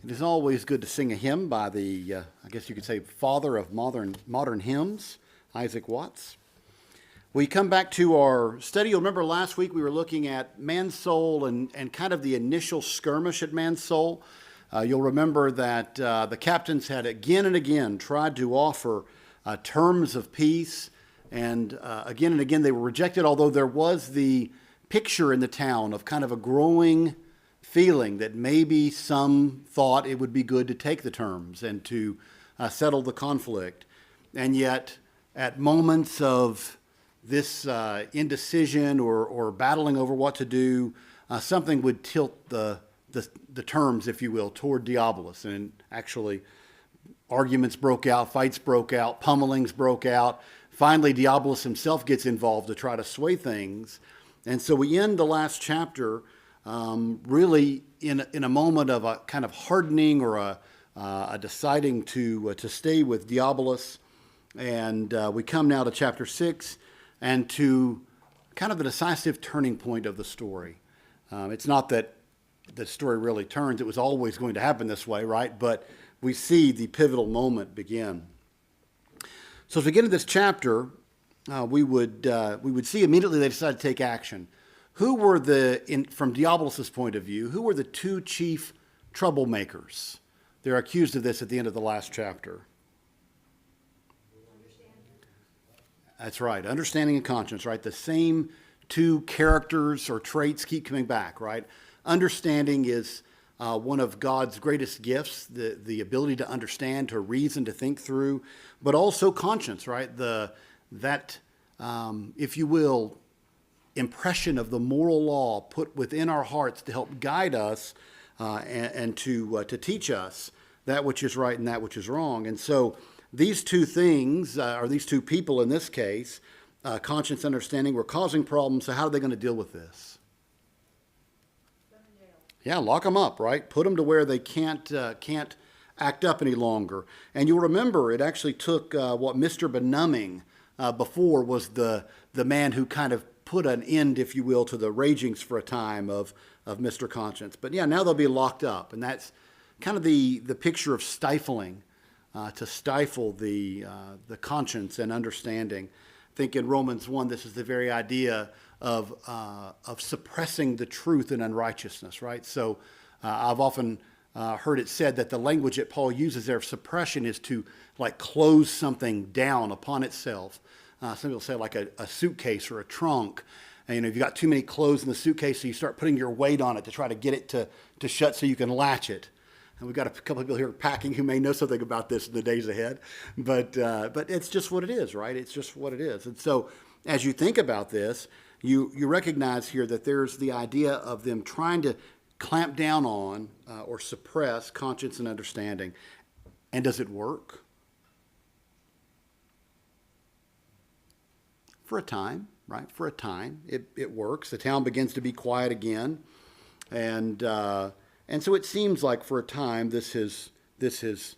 It is always good to sing a hymn by the, I guess you could say, father of modern hymns, Isaac Watts. We come back to our study. You'll remember last week we were looking at Mansoul and kind of the initial skirmish at Mansoul. You'll remember that the captains had again and again tried to offer terms of peace, and again they were rejected, although there was the picture in the town of kind of a growing feeling that maybe some thought it would be good to take the terms and to settle the conflict. And yet, at moments of this indecision or battling over what to do, something would tilt the terms, if you will, toward Diabolus. And actually, arguments broke out, fights broke out, pummelings broke out. Finally, Diabolus himself gets involved to try to sway things. And so we end the last chapter really in a moment of a kind of hardening or a deciding to stay with Diabolus. And we come now to chapter 6 and to kind of the decisive turning point of the story. It's not that the story really turns. It was always going to happen this way, right? But we see the pivotal moment begin. So as we get into this chapter, we would see immediately they decided to take action. Who were from Diabolus' point of view, who were the two chief troublemakers? They're accused of this at the end of the last chapter. That's right, understanding and conscience, right? The same two characters or traits keep coming back, right? Understanding is one of God's greatest gifts, the ability to understand, to reason, to think through, but also conscience, right? That, if you will, impression of the moral law put within our hearts to help guide us and to teach us that which is right and that which is wrong. And so these two things, or these two people in this case, conscience and understanding, were causing problems. So how are they going to deal with this? Yeah, lock them up, right? Put them to where they can't act up any longer. And you'll remember it actually took what Mr. Benumbing before was the man who kind of put an end, if you will, to the ragings for a time of Mr. Conscience. But yeah, now they'll be locked up. And that's kind of the picture of stifling, to stifle the conscience and understanding. I think in Romans 1, this is the very idea of suppressing the truth in unrighteousness, right? So I've often heard it said that the language that Paul uses there of suppression is to like close something down upon itself. Some people say like a suitcase or a trunk. And, if you've got too many clothes in the suitcase, so you start putting your weight on it to try to get it to shut so you can latch it. And we've got a couple of people here packing who may know something about this in the days ahead. But it's just what it is, right? It's just what it is. And so as you think about this, you recognize here that there's the idea of them trying to clamp down on or suppress conscience and understanding. And does it work? For a time, right? For a time, it works. The town begins to be quiet again. And so it seems like for a time this has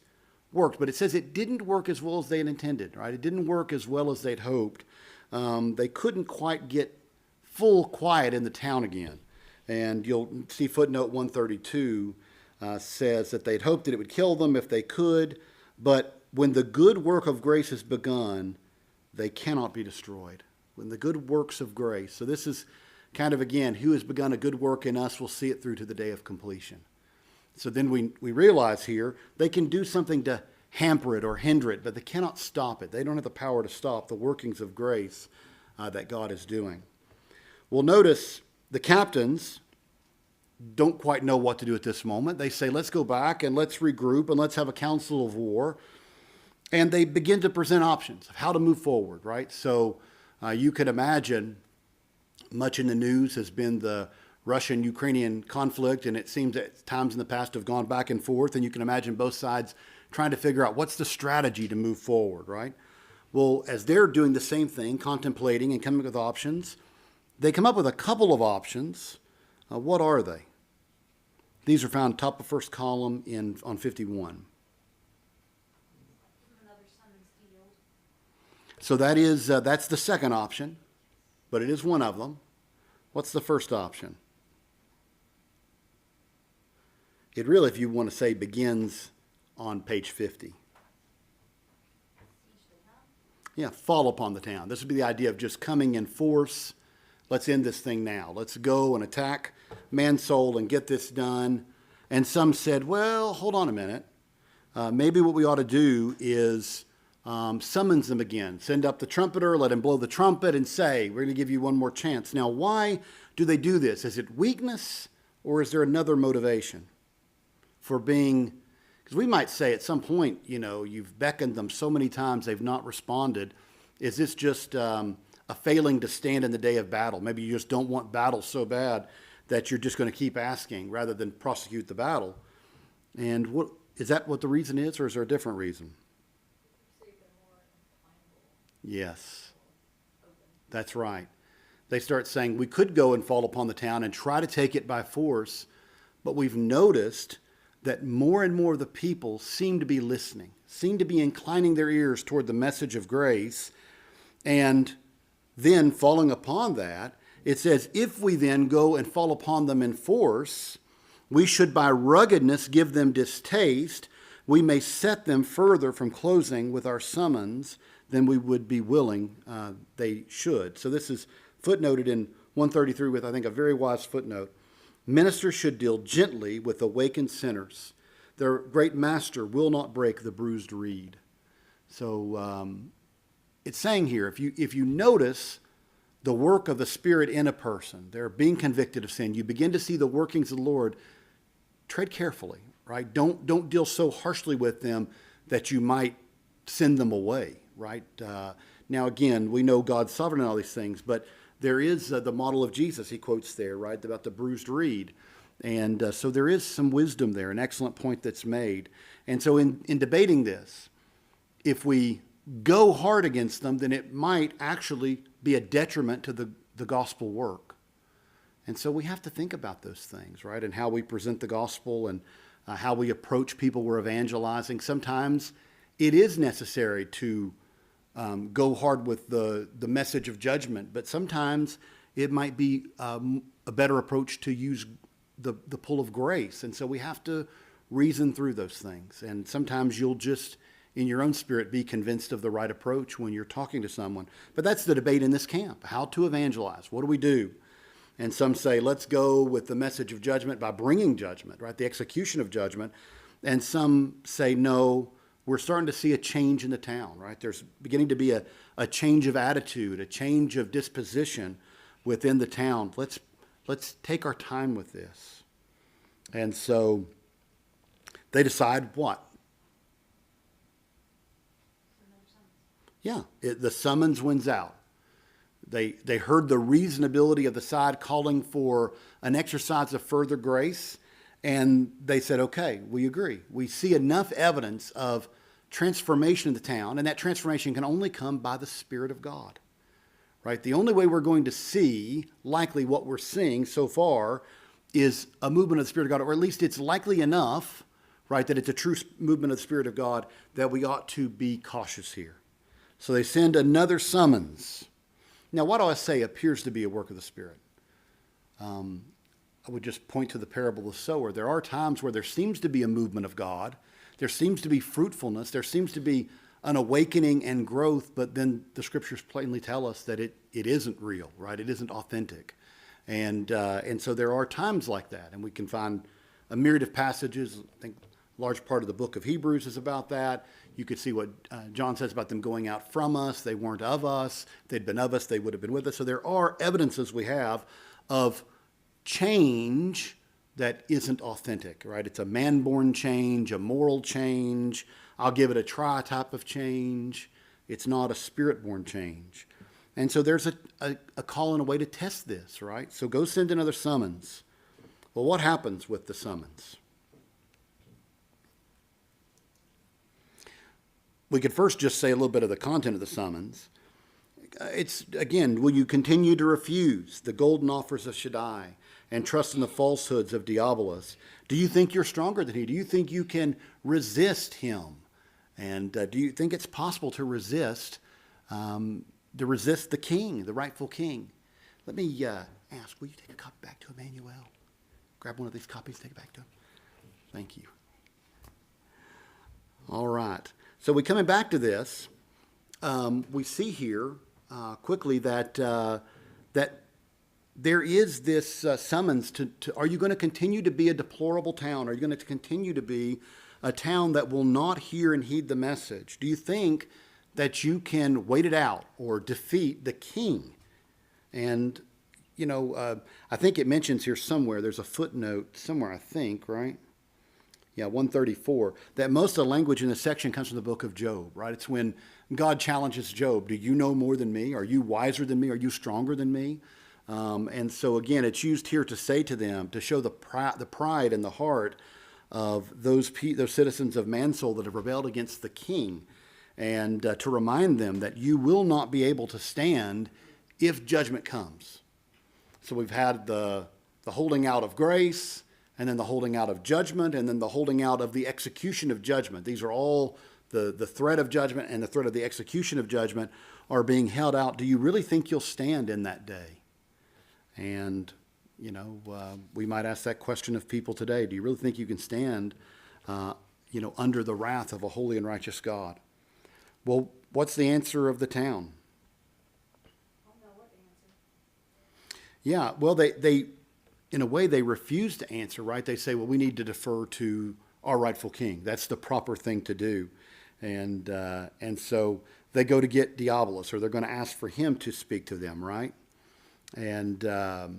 worked. But it says it didn't work as well as they had intended, right? It didn't work as well as they'd hoped. They couldn't quite get full quiet in the town again. And you'll see footnote 132 says that they'd hoped that it would kill them if they could. But when the good work of grace has begun, they cannot be destroyed. When the good works of grace. So this is kind of, again, who has begun a good work in us will see it through to the day of completion. So then we realize here they can do something to hamper it or hinder it, but they cannot stop it. They don't have the power to stop the workings of grace that God is doing. Well, notice the captains don't quite know what to do at this moment. They say, let's go back and let's regroup and let's have a council of war. And they begin to present options of how to move forward, right? So you could imagine much in the news has been the Russian-Ukrainian conflict, and it seems at times in the past have gone back and forth, and you can imagine both sides trying to figure out what's the strategy to move forward, right? Well, as they're doing the same thing, contemplating and coming up with options, they come up with a couple of options. What are they? These are found top of first column on 51. So that's the second option, but it is one of them. What's the first option? It really, if you want to say, begins on page 50. Yeah, fall upon the town. This would be the idea of just coming in force. Let's end this thing now. Let's go and attack Mansoul and get this done. And some said, well, hold on a minute. Maybe what we ought to do is summons them again. Send up the trumpeter, let him blow the trumpet and say, we're going to give you one more chance. Now, why do they do this? Is it weakness or is there another motivation for being, because we might say at some point, you've beckoned them so many times they've not responded. Is this just a failing to stand in the day of battle? Maybe you just don't want battle so bad that you're just going to keep asking rather than prosecute the battle. And is that what the reason is, or is there a different reason? Yes, that's right. They start saying we could go and fall upon the town and try to take it by force, but we've noticed that more and more of the people seem to be listening, seem to be inclining their ears toward the message of grace. And then falling upon that, it says, if we then go and fall upon them in force, we should by ruggedness give them distaste. We may set them further from closing with our summons than we would be willing they should. So this is footnoted in 133 with, I think, a very wise footnote. Ministers should deal gently with awakened sinners. Their great master will not break the bruised reed. So it's saying here, if you notice the work of the Spirit in a person, they're being convicted of sin, you begin to see the workings of the Lord, tread carefully, right? Don't deal so harshly with them that you might send them away, right? Now, again, we know God's sovereign in all these things, but there is the model of Jesus he quotes there, right, about the bruised reed. And so there is some wisdom there, an excellent point that's made. And so in debating this, if we go hard against them, then it might actually be a detriment to the gospel work. And so we have to think about those things, right, and how we present the gospel and how we approach people we're evangelizing. Sometimes it is necessary to go hard with the message of judgment, but sometimes it might be a better approach to use the pull of grace. And so we have to reason through those things. And sometimes you'll just, in your own spirit, be convinced of the right approach when you're talking to someone. But that's the debate in this camp, how to evangelize. What do we do? And some say, let's go with the message of judgment by bringing judgment, right? The execution of judgment. And some say, no, we're starting to see a change in the town, right? There's beginning to be a change of attitude, a change of disposition within the town. Let's take our time with this. And so they decide what? Yeah, the summons wins out. They heard the reasonability of the side calling for an exercise of further grace, and they said, okay, we agree. We see enough evidence of transformation in the town, and that transformation can only come by the Spirit of God, right? The only way we're going to see, likely what we're seeing so far, is a movement of the Spirit of God, or at least it's likely enough, right, that it's a true movement of the Spirit of God that we ought to be cautious here. So they send another summons. Now, what do I say appears to be a work of the Spirit? I would just point to the parable of the sower. There are times where there seems to be a movement of God. There seems to be fruitfulness. There seems to be an awakening and growth, but then the scriptures plainly tell us that it isn't real, right? It isn't authentic. And so there are times like that, and we can find a myriad of passages. I think a large part of the book of Hebrews is about that. You could see what John says about them going out from us. They weren't of us. If they'd been of us, they would have been with us. So there are evidences we have of change that isn't authentic, right? It's a man-born change, a moral change. I'll give it a try type of change. It's not a spirit-born change. And so there's a call and a way to test this, right? So go send another summons. Well, what happens with the summons? We could first just say a little bit of the content of the summons. It's, again, will you continue to refuse the golden offers of Shaddai and trust in the falsehoods of Diabolus? Do you think you're stronger than he? Do you think you can resist him? And do you think it's possible to resist the king, the rightful king? Let me ask, will you take a copy back to Emmanuel? Grab one of these copies, take it back to him. Thank you. All right. So we coming back to this. We see here quickly that that there is this summons to. Are you going to continue to be a deplorable town? Are you going to continue to be a town that will not hear and heed the message? Do you think that you can wait it out or defeat the king? And I think it mentions here somewhere. There's a footnote somewhere. I think, right? Yeah, 134, that most of the language in this section comes from the book of Job, right? It's when God challenges Job. Do you know more than me? Are you wiser than me? Are you stronger than me? And so, again, it's used here to say to them, to show the pride in the heart of those citizens of Mansoul that have rebelled against the king, and to remind them that you will not be able to stand if judgment comes. So we've had the holding out of grace, and then the holding out of judgment, and then the holding out of the execution of judgment. These are all the threat of judgment and the threat of the execution of judgment are being held out. Do you really think you'll stand in that day? And, we might ask that question of people today. Do you really think you can stand, under the wrath of a holy and righteous God? Well, what's the answer of the town? I don't know what the answer. Yeah, well, they in a way, they refuse to answer, right? They say, well, we need to defer to our rightful king. That's the proper thing to do. And so they go to get Diabolus, or they're going to ask for him to speak to them, right? And I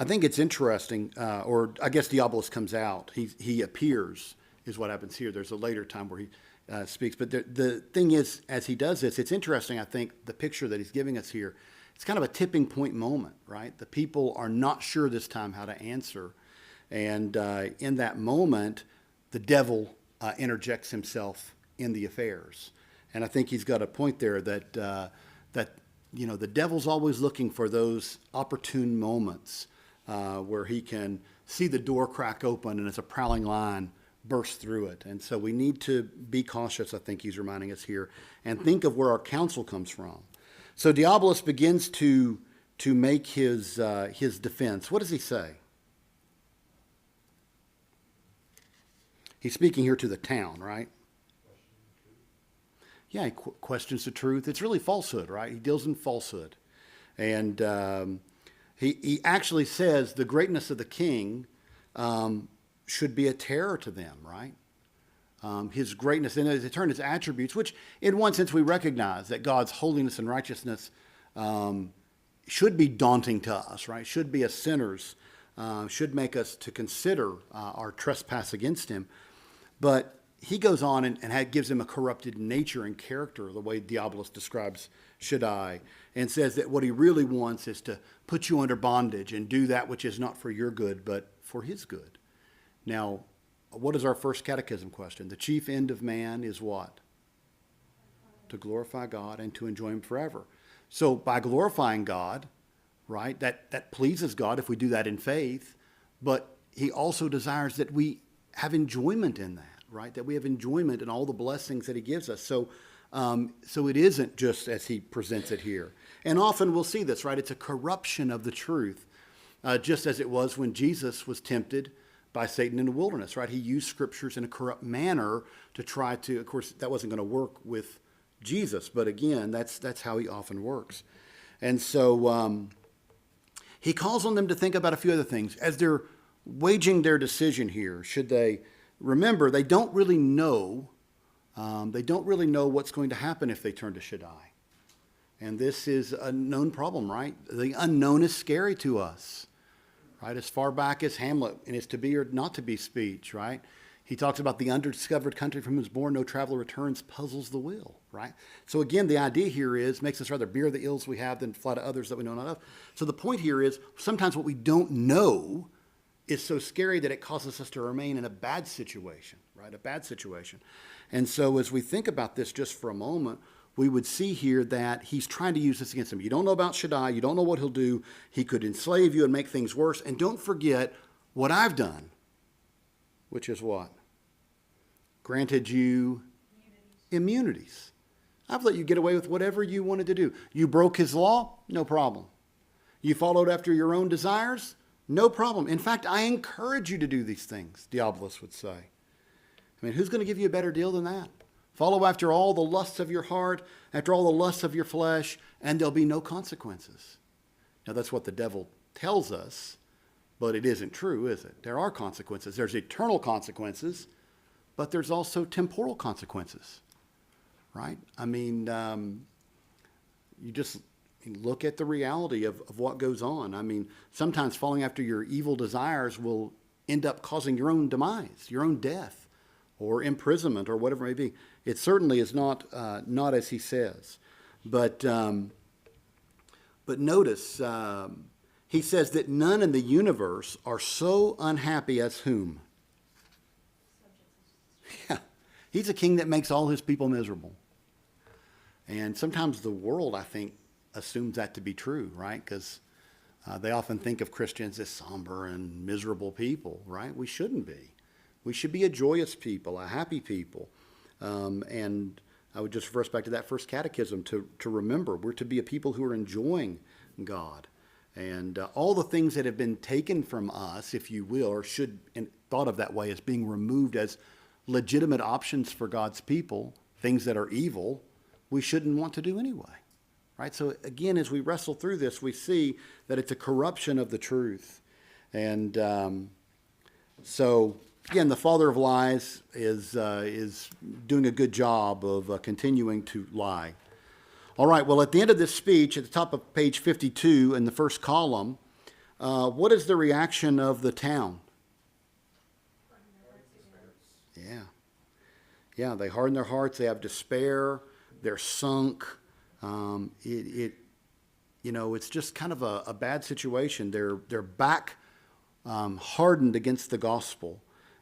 think it's interesting, or I guess Diabolus comes out. He appears, is what happens here. There's a later time where he speaks. But the thing is, as he does this, it's interesting, I think, the picture that he's giving us here. It's kind of a tipping point moment, right? The people are not sure this time how to answer. And in that moment, the devil interjects himself in the affairs. And I think he's got a point there that the devil's always looking for those opportune moments where he can see the door crack open and it's a prowling lion burst through it. And so we need to be cautious, I think he's reminding us here, and think of where our counsel comes from. So Diabolus begins to make his defense. What does he say? He's speaking here to the town, right? Yeah, he questions the truth. It's really falsehood, right? He deals in falsehood. And he actually says the greatness of the king should be a terror to them, right? His greatness, and in turn his attributes, which in one sense we recognize that God's holiness and righteousness should be daunting to us, right? Should be as sinners, should make us to consider our trespass against him. But he goes on and gives him a corrupted nature and character, the way Diabolus describes Shaddai, and says that what he really wants is to put you under bondage and do that which is not for your good, but for his good. Now, what is our first catechism question? The chief end of man is what? To glorify God and to enjoy him forever. So by glorifying God, right, that pleases God if we do that in faith, but he also desires that we have enjoyment in that, right? That we have enjoyment in all the blessings that he gives us. So it isn't just as he presents it here. And often we'll see this, right? It's a corruption of the truth, just as it was when Jesus was tempted by Satan in the wilderness, right? He used scriptures in a corrupt manner to try to, of course, that wasn't going to work with Jesus, but again, that's how he often works. And so he calls on them to think about a few other things. As they're waging their decision here, should they remember, they don't really know what's going to happen if they turn to Shaddai. And this is a known problem, right? The unknown is scary to us. Right, as far back as Hamlet in his to be or not to be speech, right? He talks about the undiscovered country from whose bourne no traveler returns puzzles the will, right? So again, the idea here is makes us rather bear the ills we have than fly to others that we know not of. So the point here is sometimes what we don't know is so scary that it causes us to remain in a bad situation, right? A bad situation. And so as we think about this just for a moment, we would see here that he's trying to use this against him. You don't know about Shaddai. You don't know what he'll do. He could enslave you and make things worse. And don't forget what I've done, which is what? Granted you immunities. I've let you get away with whatever you wanted to do. You broke his law? No problem. You followed after your own desires? No problem. In fact, I encourage you to do these things, Diabolus would say. I mean, who's going to give you a better deal than that? Follow after all the lusts of your heart, after all the lusts of your flesh, and there'll be no consequences. Now, that's what the devil tells us, but it isn't true, is it? There are consequences. There's eternal consequences, but there's also temporal consequences, right? I mean, you just look at the reality of what goes on. I mean, sometimes following after your evil desires will end up causing your own demise, your own death, or imprisonment, or whatever it may be. It certainly is not as he says. But notice, he says that none in the universe are so unhappy as whom? Yeah, he's a king that makes all his people miserable. And sometimes the world, I think, assumes that to be true, right? Because they often think of Christians as somber and miserable people, right? We shouldn't be. We should be a joyous people, a happy people. And I would just refer us back to that first catechism to remember we're to be a people who are enjoying God. And all the things that have been taken from us, if you will, or should be thought of that way as being removed as legitimate options for God's people, things that are evil, we shouldn't want to do anyway. Right? So again, as we wrestle through this, we see that it's a corruption of the truth. And so, again, the father of lies is doing a good job of continuing to lie. All right, well, at the end of this speech, at the top of page 52 in the first column, what is the reaction of the town? Yeah. Yeah, they harden their hearts. They have despair. They're sunk. It's just kind of a bad situation. They're back hardened against the gospel.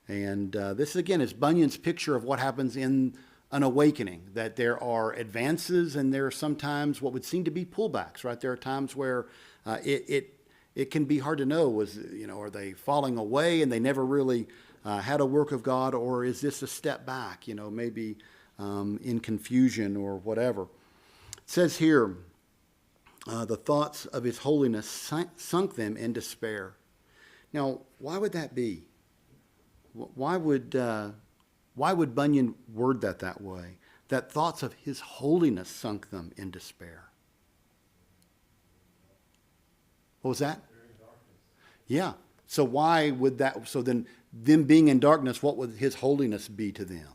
And this, again, is Bunyan's picture of what happens in an awakening, that there are advances and there are sometimes what would seem to be pullbacks, right? There are times where it can be hard to know, are they falling away and they never really had a work of God, or is this a step back, maybe in confusion or whatever. It says here, the thoughts of his holiness sunk them in despair. Now, why would that be? Why would Bunyan word that way? That thoughts of his holiness sunk them in despair. What was that? Yeah. So why would that? So then, them being in darkness, what would his holiness be to them?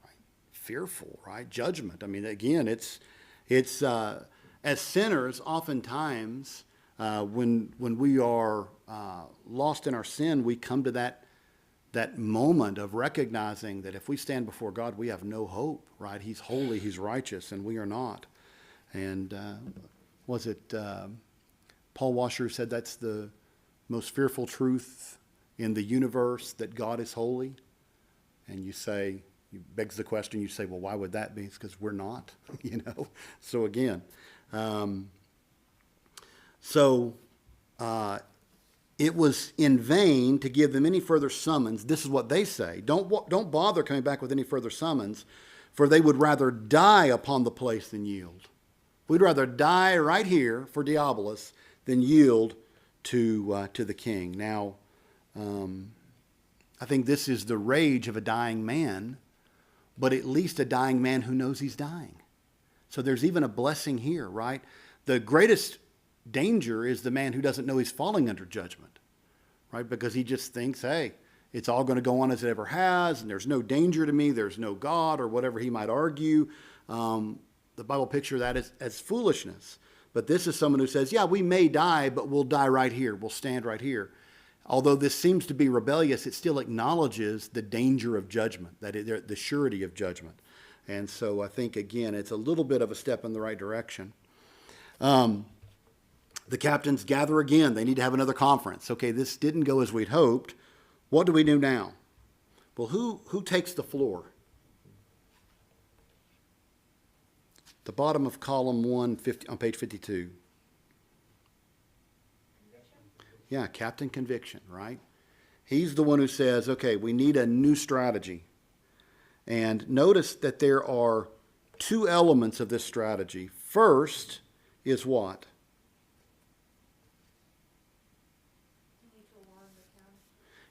Right? Fearful, right? Judgment. I mean, again, it's as sinners, oftentimes when we are lost in our sin, we come to that moment of recognizing that if we stand before God, we have no hope, right? He's holy, he's righteous, and we are not. And was it Paul Washer said that's the most fearful truth in the universe, that God is holy? And you begs the question, you say, well, why would that be? It's because we're not, So again, it was in vain to give them any further summons. This is what they say. Don't bother coming back with any further summons, for they would rather die upon the place than yield. We'd rather die right here for Diabolus than yield to the king. Now, I think this is the rage of a dying man, but at least a dying man who knows he's dying. So there's even a blessing here, right? The greatest danger is the man who doesn't know he's falling under judgment, right? Because he just thinks, hey, it's all going to go on as it ever has, and there's no danger to me, there's no God, or whatever he might argue. The Bible picture that as foolishness. But this is someone who says, yeah, we may die, but we'll die right here. We'll stand right here. Although this seems to be rebellious, it still acknowledges the danger of judgment, the surety of judgment. And so I think, again, it's a little bit of a step in the right direction. The captains gather again. They need to have another conference. Okay, this didn't go as we'd hoped. What do we do now? Well, who takes the floor? The bottom of column 1 on page 52. Yeah, Captain Conviction, right? He's the one who says, okay, we need a new strategy. And notice that there are two elements of this strategy. First is what?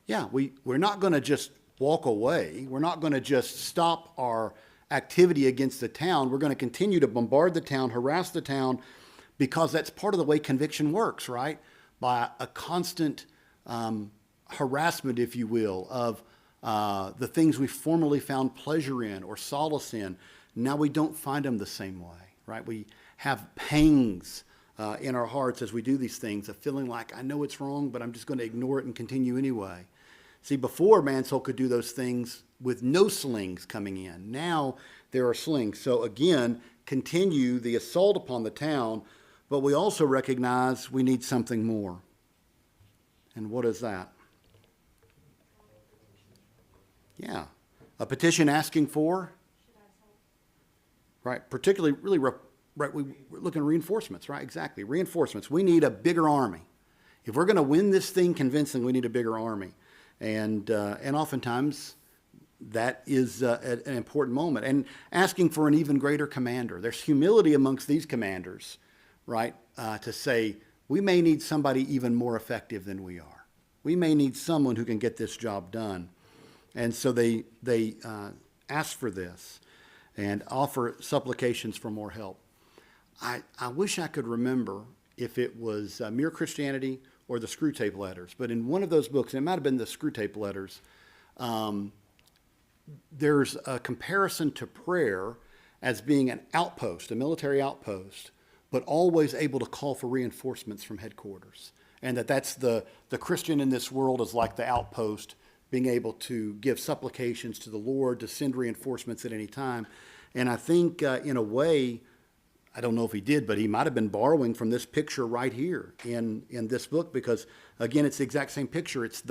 yeah, we're not going to just walk away. We're not going to just stop our activity against the town. We're going to continue to bombard the town, harass the town, because that's part of the way conviction works, right? By a constant harassment, if you will, of the things we formerly found pleasure in or solace in. Now we don't find them the same way, right? We have pangs in our hearts as we do these things, of feeling like, I know it's wrong, but I'm just going to ignore it and continue anyway. See, before Mansoul could do those things with no slings coming in. Now there are slings. So again, continue the assault upon the town, but we also recognize we need something more. And what is that? Yeah, a petition asking for, right, particularly, really, right, we're looking at reinforcements, right, exactly, reinforcements. We need a bigger army. If we're going to win this thing convincingly, we need a bigger army. And oftentimes, that is an important moment. And asking for an even greater commander. There's humility amongst these commanders, right, to say, we may need somebody even more effective than we are. We may need someone who can get this job done. And so they ask for this and offer supplications for more help. I wish I could remember if it was Mere Christianity or the Screwtape Letters. But in one of those books, and it might have been the Screwtape Letters, there's a comparison to prayer as being an outpost, a military outpost, but always able to call for reinforcements from headquarters. And that's the Christian in this world is like the outpost, being able to give supplications to the Lord to send reinforcements at any time. And I think in a way, I don't know if he did, but he might have been borrowing from this picture right here in this book, because again, it's the exact same picture. It's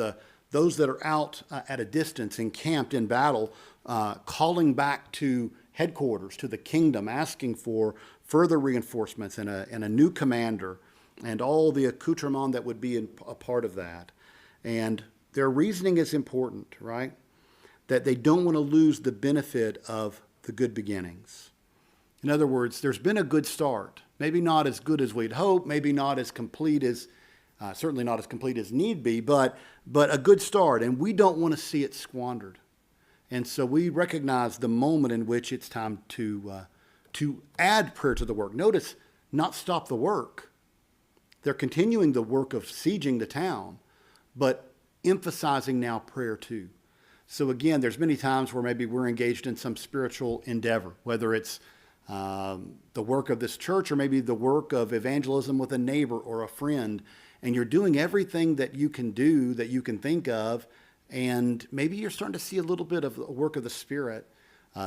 those that are out at a distance, encamped in battle, calling back to headquarters, to the kingdom, asking for further reinforcements and a new commander and all the accoutrement that would be a part of that. And their reasoning is important, right? That they don't want to lose the benefit of the good beginnings. In other words, there's been a good start. Maybe not as good as we'd hope, maybe not as complete as, certainly not as complete as need be, but a good start. And we don't want to see it squandered. And so we recognize the moment in which it's time to add prayer to the work. Notice, not stop the work. They're continuing the work of sieging the town, but emphasizing now prayer too. So again, there's many times where maybe we're engaged in some spiritual endeavor, whether it's the work of this church or maybe the work of evangelism with a neighbor or a friend, and you're doing everything that you can do, that you can think of, and maybe you're starting to see a little bit of the work of the Spirit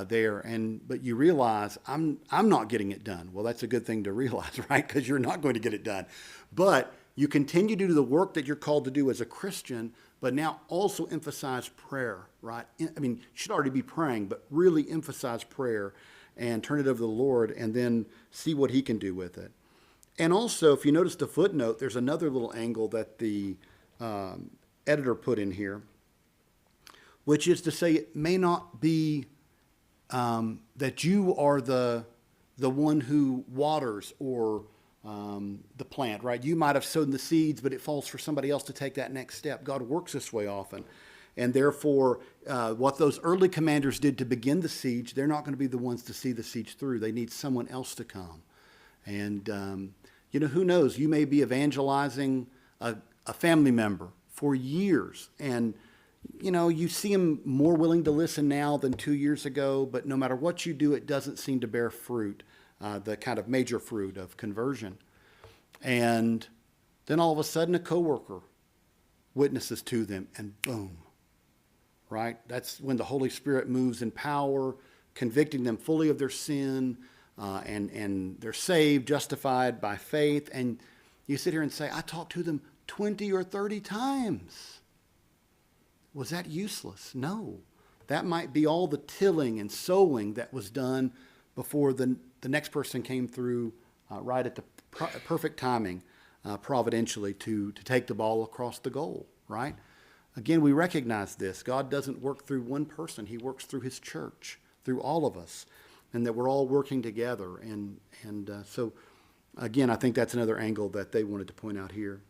there, but you realize I'm not getting it done. Well, that's a good thing to realize, right? Because you're not going to get it done. But you continue to do the work that you're called to do as a Christian, but now also emphasize prayer, right? I mean, you should already be praying, but really emphasize prayer and turn it over to the Lord and then see what he can do with it. And also, if you notice the footnote, there's another little angle that the editor put in here, which is to say it may not be that you are the one who waters or the plant, right? You might have sown the seeds, but it falls for somebody else to take that next step. God works this way often. And therefore, what those early commanders did to begin the siege, they're not going to be the ones to see the siege through. They need someone else to come. And, who knows? You may be evangelizing a family member for years. And, you see them more willing to listen now than 2 years ago. But no matter what you do, it doesn't seem to bear fruit, the kind of major fruit of conversion. And then all of a sudden, a coworker witnesses to them, and boom. Right? That's when the Holy Spirit moves in power, convicting them fully of their sin, and they're saved, justified by faith. And you sit here and say, I talked to them 20 or 30 times. Was that useless? No. That might be all the tilling and sowing that was done before the next person came through right at the perfect timing, providentially, to take the ball across the goal, right? Again, we recognize this. God doesn't work through one person. He works through his church, through all of us, and that we're all working together. And so, again, I think that's another angle that they wanted to point out here.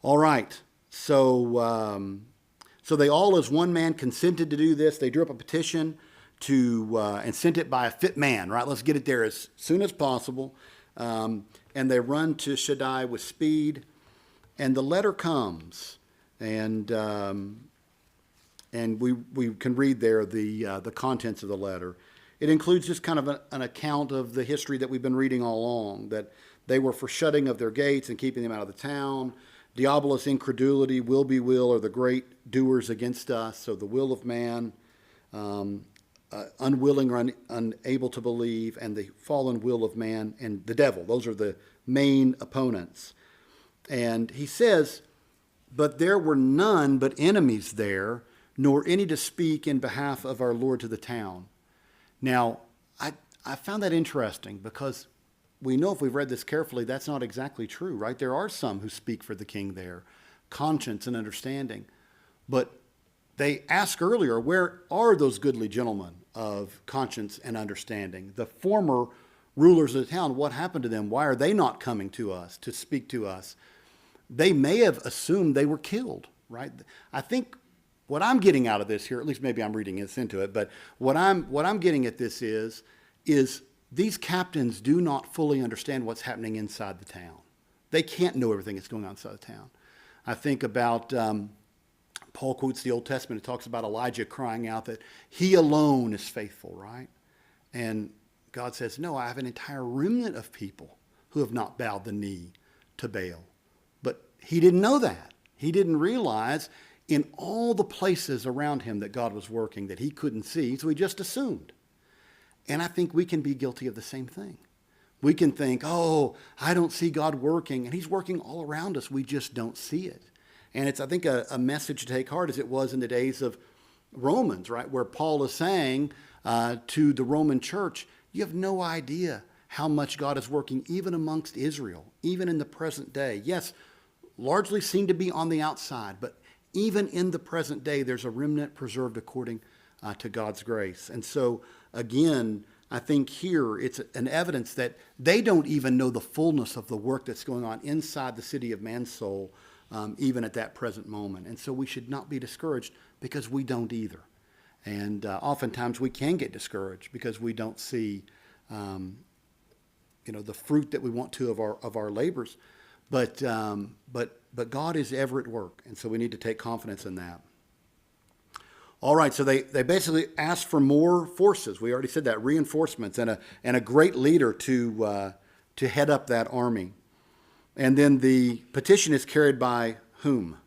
All right. So they all, as one man, consented to do this. They drew up a petition and sent it by a fit man, right? Let's get it there as soon as possible. And they run to Shaddai with speed. And the letter comes, and we can read there the contents of the letter. It includes just kind of an account of the history that we've been reading all along, that they were for shutting of their gates and keeping them out of the town. Diabolus incredulity, will be will, are the great doers against us. So the will of man, unwilling or unable to believe, and the fallen will of man and the devil. Those are the main opponents. And he says, but there were none but enemies there, nor any to speak in behalf of our Lord to the town. Now, I found that interesting because we know if we've read this carefully, that's not exactly true, right? There are some who speak for the king there, conscience and understanding. But they ask earlier, where are those goodly gentlemen of conscience and understanding? The former rulers of the town, what happened to them? Why are they not coming to us to speak to us? They may have assumed they were killed, right? I think what I'm getting out of this here, at least maybe I'm reading this into it, but what I'm getting at this is these captains do not fully understand what's happening inside the town. They can't know everything that's going on inside the town. I think about Paul quotes the Old Testament. It talks about Elijah crying out that he alone is faithful, right? And God says, no, I have an entire remnant of people who have not bowed the knee to Baal. But he didn't know that. He didn't realize in all the places around him that God was working that he couldn't see, so he just assumed. And I think we can be guilty of the same thing. We can think, oh, I don't see God working, and he's working all around us. We just don't see it. And it's, I think, a message to take heart as it was in the days of Romans, right, where Paul is saying to the Roman church, you have no idea how much God is working even amongst Israel, even in the present day. Yes, largely seen to be on the outside, but even in the present day, there's a remnant preserved according to God's grace. And so, again, I think here it's an evidence that they don't even know the fullness of the work that's going on inside the city of Mansoul, even at that present moment. And so we should not be discouraged because we don't either. And oftentimes we can get discouraged because we don't see, the fruit that we want to of our labors. But God is ever at work, and so we need to take confidence in that. All right, so they basically asked for more forces. We already said that, reinforcements and a great leader to head up that army. And then the petition is carried by whom?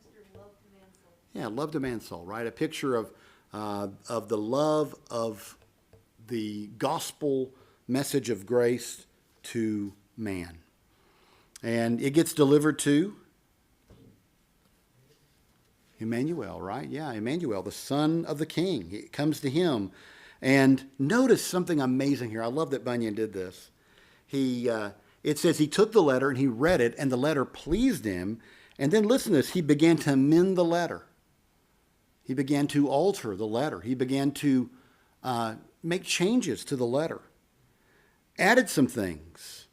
Mr. Love to Mansoul. Yeah, love to Mansoul, right? A picture of the love of the gospel message of grace to man. And it gets delivered to Emmanuel, right? Yeah, Emmanuel, the son of the king. It comes to him. And notice something amazing here. I love that Bunyan did this. It says he took the letter and he read it, and the letter pleased him. And then listen to this. He began to amend the letter. He began to alter the letter. He began to make changes to the letter. Added some things.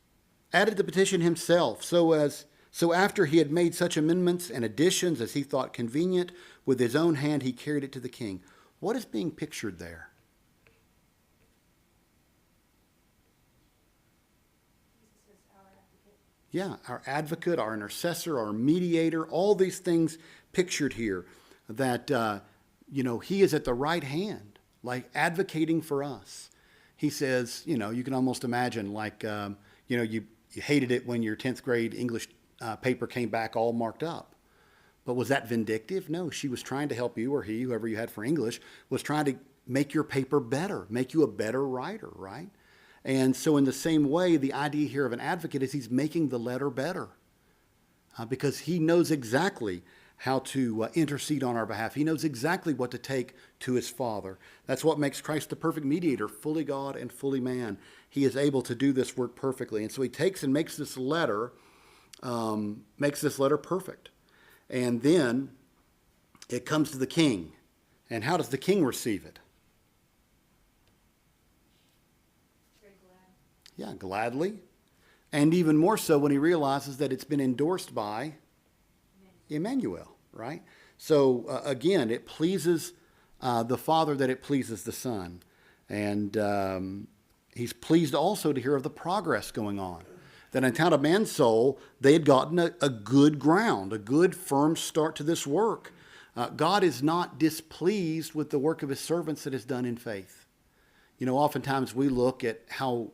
Added the petition himself. So after he had made such amendments and additions as he thought convenient, with his own hand he carried it to the king. What is being pictured there? Jesus is our advocate. Yeah, our advocate, our intercessor, our mediator, all these things pictured here, that, he is at the right hand, like advocating for us. He says, you can almost imagine like, you hated it when your 10th grade English paper came back all marked up. But was that vindictive? No, she was trying to help you, or he, whoever you had for English, was trying to make your paper better, make you a better writer, right? And so in the same way, the idea here of an advocate is he's making the letter better because he knows exactly how to intercede on our behalf. He knows exactly what to take to his Father. That's what makes Christ the perfect mediator, fully God and fully man. He is able to do this work perfectly. And so he takes and makes this letter perfect. And then it comes to the king. And how does the king receive it? Very glad. Yeah, gladly. And even more so when he realizes that it's been endorsed by Emmanuel, right? So again, it pleases the Father that it pleases the Son. And he's pleased also to hear of the progress going on. That in the town of Mansoul, they had gotten a good ground, a good firm start to this work. God is not displeased with the work of his servants that is done in faith. You know, oftentimes we look at how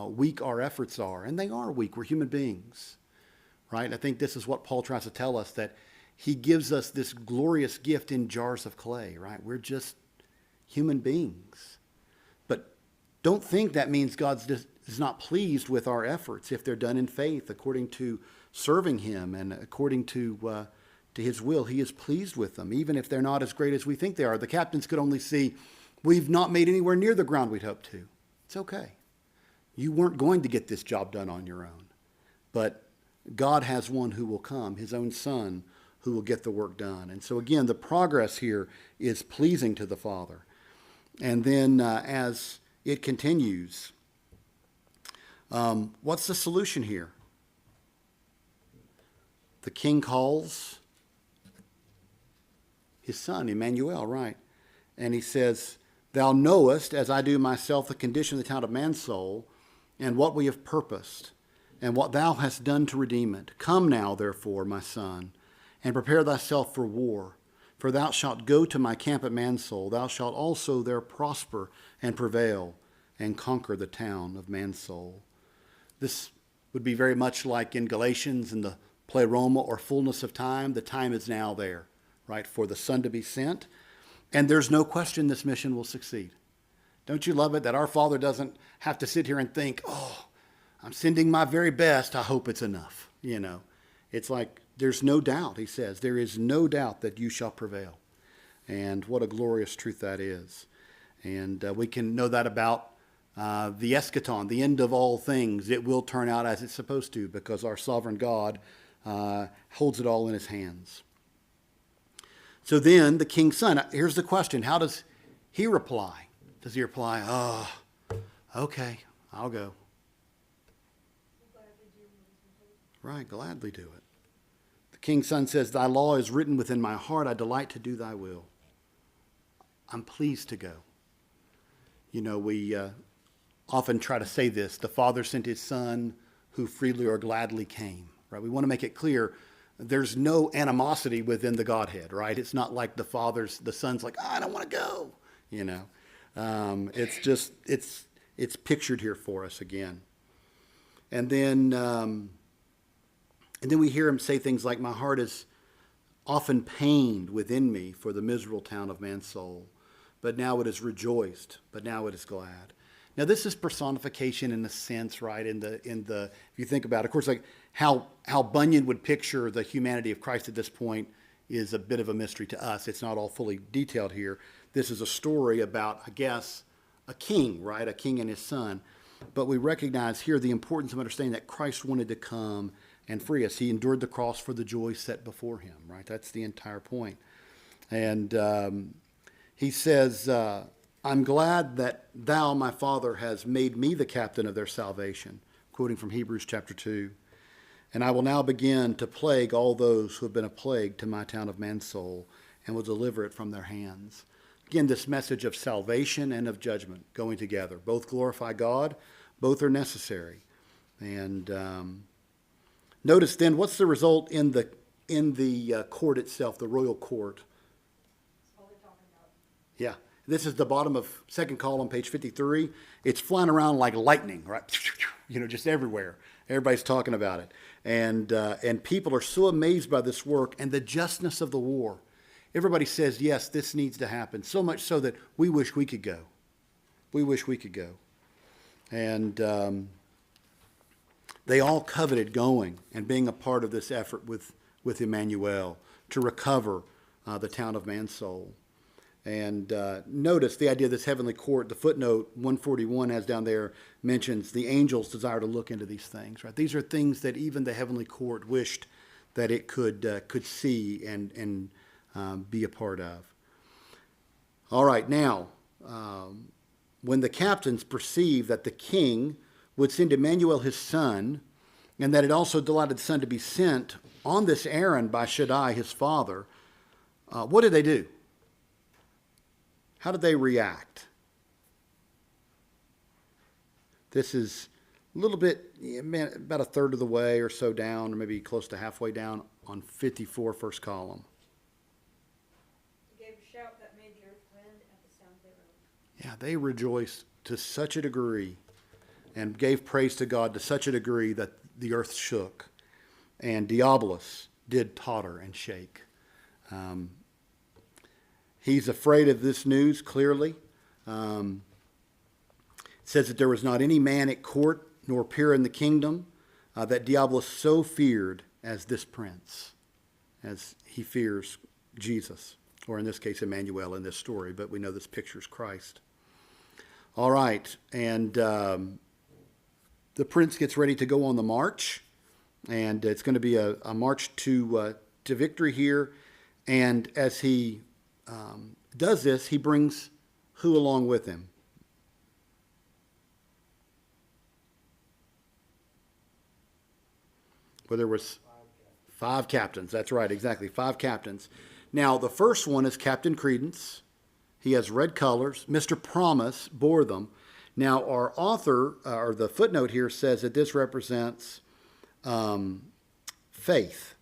weak our efforts are, and they are weak. We're human beings, right? I think this is what Paul tries to tell us, that he gives us this glorious gift in jars of clay, right? We're just human beings. But don't think that means God is not pleased with our efforts if they're done in faith, according to serving him and according to his will. He is pleased with them, even if they're not as great as we think they are. The captains could only see, we've not made anywhere near the ground we'd hoped to. It's okay. You weren't going to get this job done on your own. But God has one who will come, his own Son, who will get the work done. And so again, the progress here is pleasing to the Father. And then as it continues, what's the solution here? The king calls his son, Emmanuel, right? And he says, thou knowest, as I do myself, the condition of the town of Mansoul, and what we have purposed, and what thou hast done to redeem it. Come now, therefore, my son, and prepare thyself for war. For thou shalt go to my camp at Mansoul. Thou shalt also there prosper and prevail, and conquer the town of Mansoul. This would be very much like in Galatians in the pleroma, or fullness of time. The time is now there, right, for the Son to be sent. And there's no question this mission will succeed. Don't you love it that our Father doesn't have to sit here and think, oh, I'm sending my very best. I hope it's enough. You know, it's like there's no doubt, he says, there is no doubt that you shall prevail. And what a glorious truth that is. And we can know that about the eschaton, the end of all things. It will turn out as it's supposed to, because our sovereign God holds it all in his hands. So then the king's son, here's the question. How does he reply? Does he reply, oh, okay, I'll go. Right, gladly do it. The king's son says, thy law is written within my heart. I delight to do thy will. I'm pleased to go. You know, we often try to say this. The Father sent his Son who freely or gladly came. Right? We want to make it clear there's no animosity within the Godhead, right? It's not like the Son's like, oh, I don't want to go. You know, it's pictured here for us again. And then we hear him say things like, my heart is often pained within me for the miserable town of Mansoul, but now it is rejoiced, but now it is glad. Now this is personification in a sense, right? In the if you think about it, of course, like how Bunyan would picture the humanity of Christ at this point is a bit of a mystery to us. It's not all fully detailed here. This is a story about, I guess, a king, right? A king and his son. But we recognize here the importance of understanding that Christ wanted to come and free us. He endured the cross for the joy set before him, right? That's the entire point. And he says, I'm glad that thou, my Father, has made me the captain of their salvation, quoting from Hebrews chapter 2. And I will now begin to plague all those who have been a plague to my town of Mansoul, and will deliver it from their hands. Again, this message of salvation and of judgment going together. Both glorify God, both are necessary. And notice then, what's the result in the court itself, the royal court? That's all they're talking about. Yeah. This is the bottom of second column, page 53. It's flying around like lightning, right? You know, just everywhere. Everybody's talking about it. And people are so amazed by this work and the justness of the war. Everybody says, yes, this needs to happen. So much so that we wish we could go. We wish we could go. And they all coveted going and being a part of this effort with Emmanuel to recover the town of Mansoul. And notice the idea of this heavenly court. The footnote 141 has down there mentions the angels desire to look into these things. Right? These are things that even the heavenly court wished that it could see and be a part of. All right, now, when the captains perceived that the king would send Emmanuel his son, and that it also delighted the son to be sent on this errand by Shaddai, his father, what did they do? How did they react? This is a little bit, about a third of the way or so down, or maybe close to halfway down on 54, first column. He gave a shout that made the earth rend at the sound thereof. Yeah, they rejoiced to such a degree and gave praise to God to such a degree that the earth shook. And Diabolus did totter and shake. He's afraid of this news, clearly. It says that there was not any man at court nor peer in the kingdom that Diabolus so feared as this prince, as he fears Jesus, or in this case, Emmanuel in this story, but we know this pictures Christ. All right, and the prince gets ready to go on the march, and it's going to be a march to victory here. And as he does this, he brings who along with him? Well, there was 5 captains. That's right, exactly, 5 captains. Now, the first one is Captain Credence. He has red colors. Mr. Promise bore them. Now, our author, or the footnote here, says that this represents faith,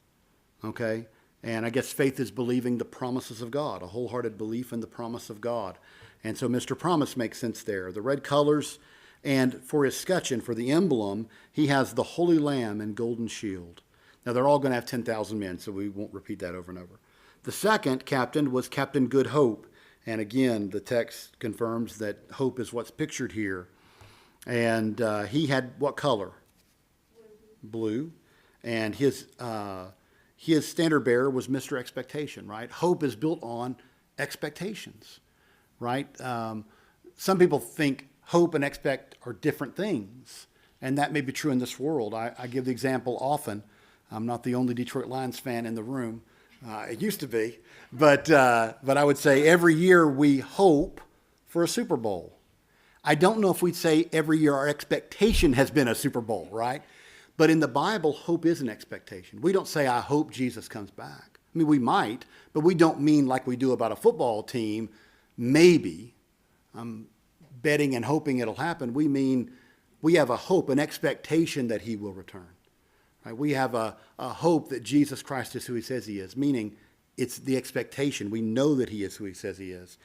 okay? And I guess faith is believing the promises of God, a wholehearted belief in the promise of God. And so Mr. Promise makes sense there. The red colors, and for his scutcheon, for the emblem, he has the Holy Lamb and golden shield. Now, they're all going to have 10,000 men, so we won't repeat that over and over. The second captain was Captain Good Hope. And again, the text confirms that hope is what's pictured here. And he had what color? Blue. And his standard bearer was Mr. Expectation, right? Hope is built on expectations, right? Some people think hope and expect are different things. And that may be true in this world. I give the example often. I'm not the only Detroit Lions fan in the room. It used to be. But I would say every year we hope for a Super Bowl. I don't know if we'd say every year our expectation has been a Super Bowl, right? But in the Bible, hope is an expectation. We don't say, I hope Jesus comes back. I mean, we might, but we don't mean like we do about a football team, maybe. I'm betting and hoping it'll happen. We mean we have a hope, an expectation that he will return. Right? We have a hope that Jesus Christ is who he says he is, meaning it's the expectation. We know that he is who he says he is.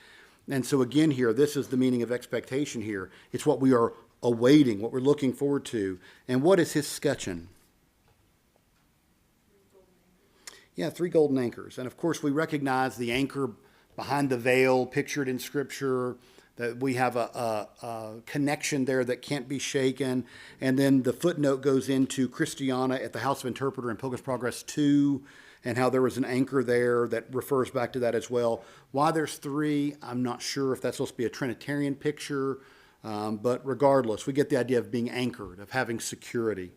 And so again here, this is the meaning of expectation here. It's what we are awaiting, what we're looking forward to. And what is his scutcheon? 3 golden anchors. And of course, we recognize the anchor behind the veil pictured in Scripture, that we have a connection there that can't be shaken. And then the footnote goes into Christiana at the House of Interpreter in Pilgrim's Progress 2, and how there was an anchor there that refers back to that as well. Why there's 3, I'm not sure if that's supposed to be a Trinitarian picture, but regardless, we get the idea of being anchored, of having security.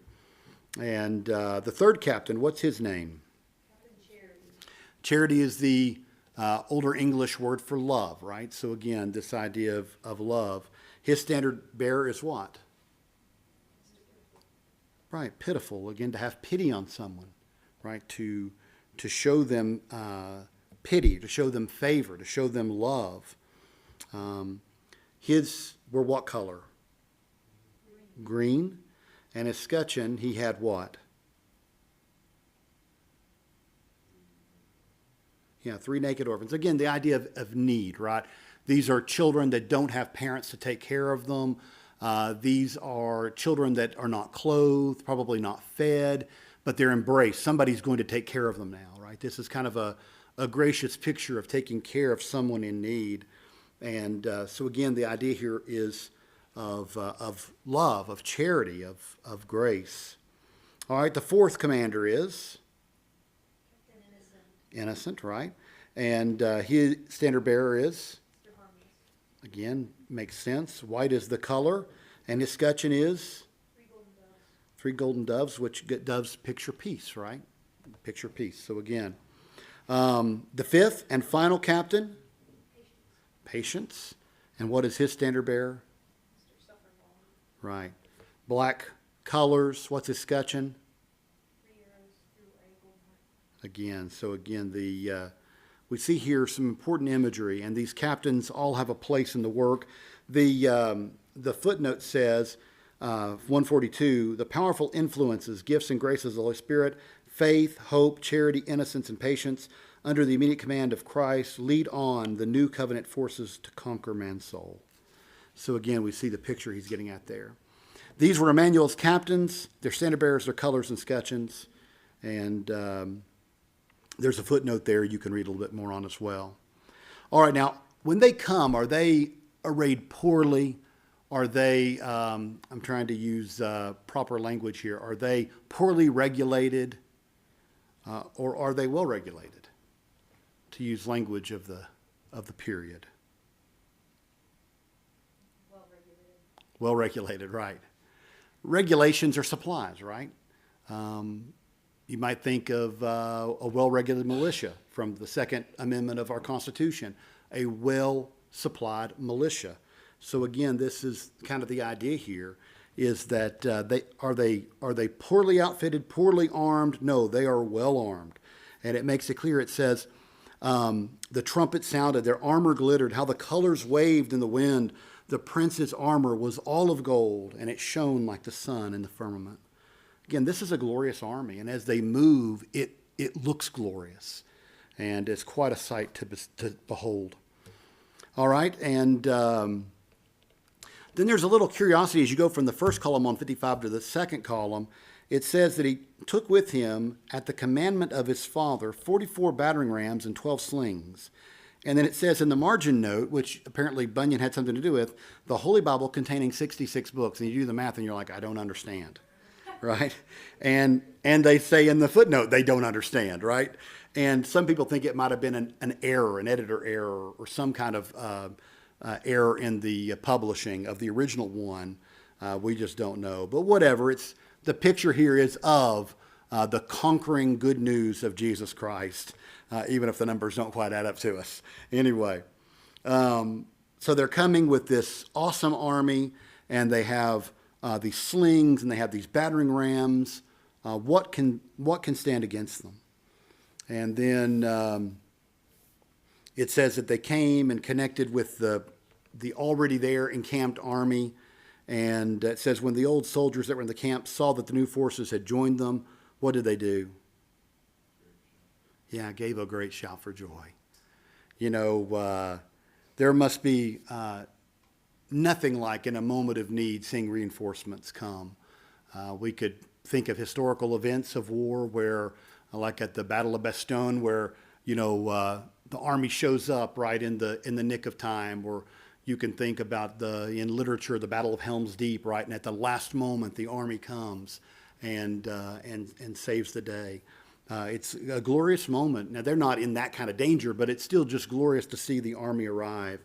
And the third captain, what's his name? Captain Charity. Charity is the older English word for love, right? So again, this idea of love. His standard bearer is what? Right, pitiful. Again, to have pity on someone, right? To show them pity, to show them favor, to show them love. His were what color? Green. And his scutcheon, he had what? 3 naked orphans. Again, the idea of need, right? These are children that don't have parents to take care of them. These are children that are not clothed, probably not fed, but they're embraced. Somebody's going to take care of them now, right? This is kind of a gracious picture of taking care of someone in need. And so again, the idea here is of love, of charity, of grace. All right, the fourth commander is? Innocent, right? And his standard bearer is? Again, makes sense. White is the color. And his scutcheon is? 3 golden doves, which doves picture peace, right? Picture peace. So again, the fifth and final captain? Patience. And what is his standard bearer? Right. Black colors. What's his scutcheon? 3 arrows through a golden again. So again, we see here some important imagery, and these captains all have a place in the work. The footnote says, 142, the powerful influences, gifts, and graces of the Holy Spirit, faith, hope, charity, innocence, and patience, under the immediate command of Christ, lead on the new covenant forces to conquer man's soul. So again, we see the picture he's getting at there. These were Emmanuel's captains, their standard bearers, their colors and scutcheons, and there's a footnote there you can read a little bit more on as well. All right, now, when they come, are they arrayed poorly? Are they, I'm trying to use proper language here, are they poorly regulated, or are they well regulated, to use language of the period? Well regulated. Well regulated, right. Regulations are supplies, right? You might think of a well-regulated militia from the Second Amendment of our Constitution, a well-supplied militia. So again, this is kind of the idea here, is that are they poorly outfitted, poorly armed? No, they are well armed. And it makes it clear. It says, the trumpet sounded, their armor glittered, how the colors waved in the wind. The prince's armor was all of gold, and it shone like the sun in the firmament. Again, this is a glorious army, and as they move, it looks glorious, and it's quite a sight to behold. All right, and then there's a little curiosity as you go from the first column on 55 to the second column. It says that he took with him, at the commandment of his father, 44 battering rams and 12 slings. And then it says in the margin note, which apparently Bunyan had something to do with, the Holy Bible containing 66 books. And you do the math and you're like, I don't understand, right? And they say in the footnote, they don't understand, right? And some people think it might have been an error, an editor error, or some kind of error in the publishing of the original one. We just don't know. But whatever, the picture here is of the conquering good news of Jesus Christ, even if the numbers don't quite add up to us. Anyway, so they're coming with this awesome army, and they have these slings, and they have these battering rams. What can stand against them? And then it says that they came and connected with the already there encamped army. And it says when the old soldiers that were in the camp saw that the new forces had joined them, what did they do? Yeah, gave a great shout for joy. You know, there must be nothing like in a moment of need seeing reinforcements come. We could think of historical events of war where, like at the Battle of Bastogne, where, you know, the army shows up right in the nick of time, or you can think about in literature, the Battle of Helm's Deep, right? And at the last moment, the army comes and saves the day. It's a glorious moment. Now, they're not in that kind of danger, but it's still just glorious to see the army arrive.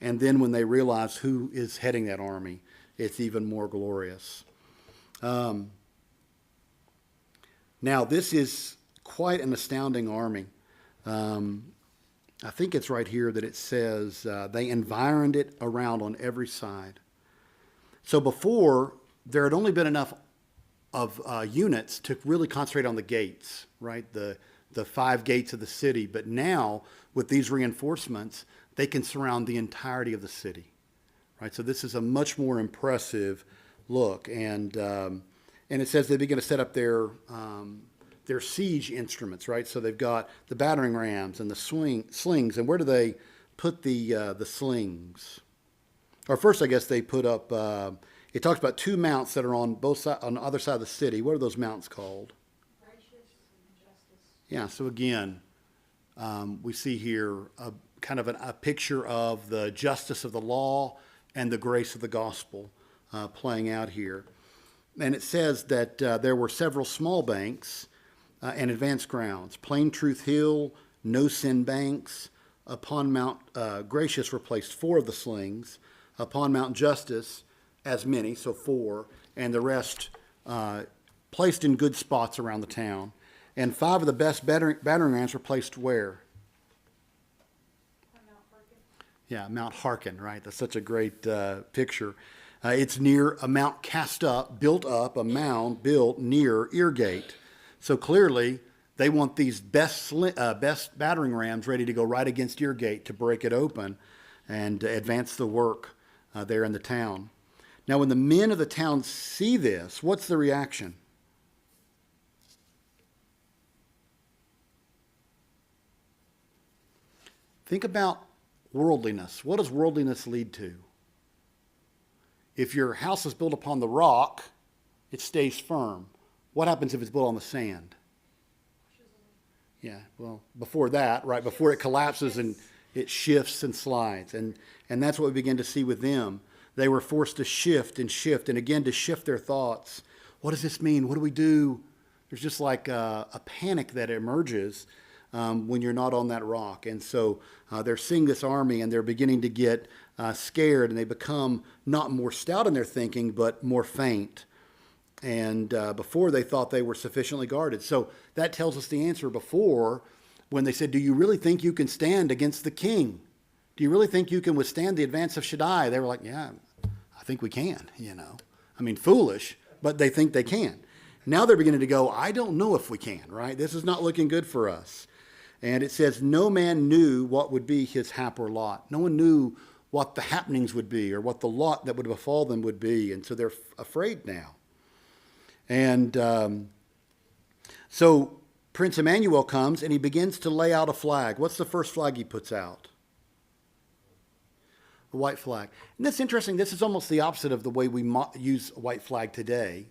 And then when they realize who is heading that army, it's even more glorious. Now, this is quite an astounding army. I think it's right here that it says they environed it around on every side. So before, there had only been enough of units to really concentrate on the gates, right? The 5 gates of the city. But now, with these reinforcements, they can surround the entirety of the city, right? So this is a much more impressive look. And it says they begin to set up their siege instruments, right? So they've got the battering rams and the slings. And where do they put the slings? Or first, I guess they put up. It talks about 2 mounts that are on both sides, on the other side of the city. What are those mounts called? Righteous and justice. Yeah. So again, we see here kind of a picture of the justice of the law and the grace of the gospel playing out here. And it says that there were several small banks and advanced grounds. Plain Truth Hill, No Sin Banks. Upon Mount Gracious were placed 4 of the slings. Upon Mount Justice, as many, so 4. And the rest placed in good spots around the town. And 5 of the best battering rams were placed where? On Mount Harkin. Yeah, Mount Harkin, right? That's such a great picture. It's near a mount built up, a mound built near Eargate. So clearly, They want these best battering rams ready to go right against your gate to break it open and advance the work there in the town. Now, when the men of the town see this, what's the reaction? Think about worldliness. What does worldliness lead to? If your house is built upon the rock, it stays firm. What happens if it's built on the sand? Yeah, well, before that, right, before it collapses and it shifts and slides. And that's what we begin to see with them. They were forced to shift and again to shift their thoughts. What does this mean? What do we do? There's just like a panic that emerges when you're not on that rock. And so they're seeing this army and they're beginning to get scared, and they become not more stout in their thinking, but more faint. And before they thought they were sufficiently guarded. So that tells us the answer before when they said, do you really think you can stand against the king? Do you really think you can withstand the advance of Shaddai? They were like, yeah, I think we can, I mean, foolish, but they think they can. Now they're beginning to go, I don't know if we can, right? This is not looking good for us. And it says, no man knew what would be his hap or lot. No one knew what the happenings would be or what the lot that would befall them would be. And so they're afraid now. And so Prince Emmanuel comes and he begins to lay out a flag. What's the first flag he puts out? A white flag. And that's interesting. This is almost the opposite of the way we use a white flag today.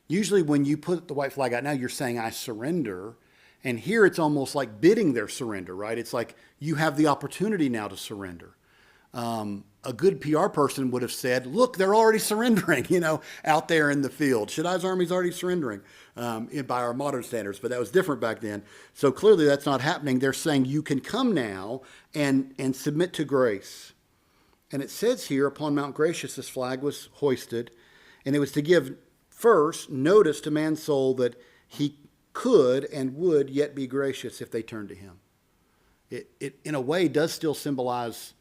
Usually when you put the white flag out now, you're saying, I surrender. And here it's almost like bidding their surrender, right? It's like you have the opportunity now to surrender. A good PR person would have said, look, they're already surrendering, out there in the field. Shaddai's army's already surrendering by our modern standards, but that was different back then. So clearly that's not happening. They're saying you can come now and submit to grace. And it says here, upon Mount Gracious, this flag was hoisted, and it was to give first notice to Mansoul that he could and would yet be gracious if they turned to him. It in a way does still symbolize,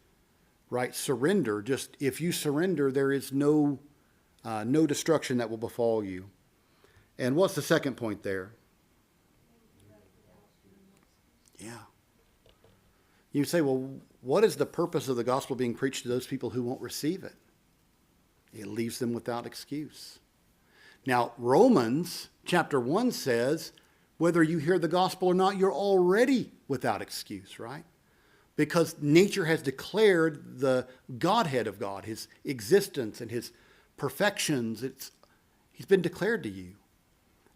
right, surrender. Just if you surrender, there is no destruction that will befall you. And what's the second point there? Yeah. You say, well, what is the purpose of the gospel being preached to those people who won't receive it? It leaves them without excuse. Now, Romans chapter 1 says, whether you hear the gospel or not, you're already without excuse, right? Because nature has declared the Godhead of God, his existence and his perfections. He's been declared to you.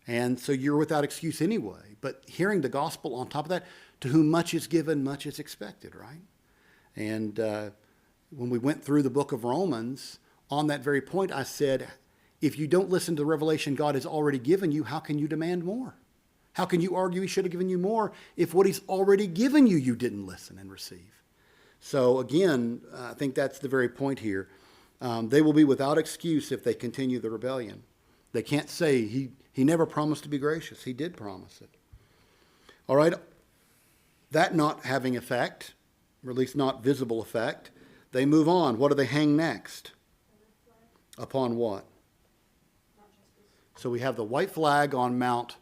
And so you're without excuse anyway. But hearing the gospel on top of that, to whom much is given, much is expected, right? And when we went through the book of Romans, on that very point, I said, if you don't listen to the revelation God has already given you, how can you demand more? How can you argue he should have given you more if what he's already given you, you didn't listen and receive? So again, I think that's the very point here. They will be without excuse if they continue the rebellion. They can't say he never promised to be gracious. He did promise it. All right. That not having effect, or at least not visible effect, they move on. What do they hang next? Upon what? So we have the white flag on Mount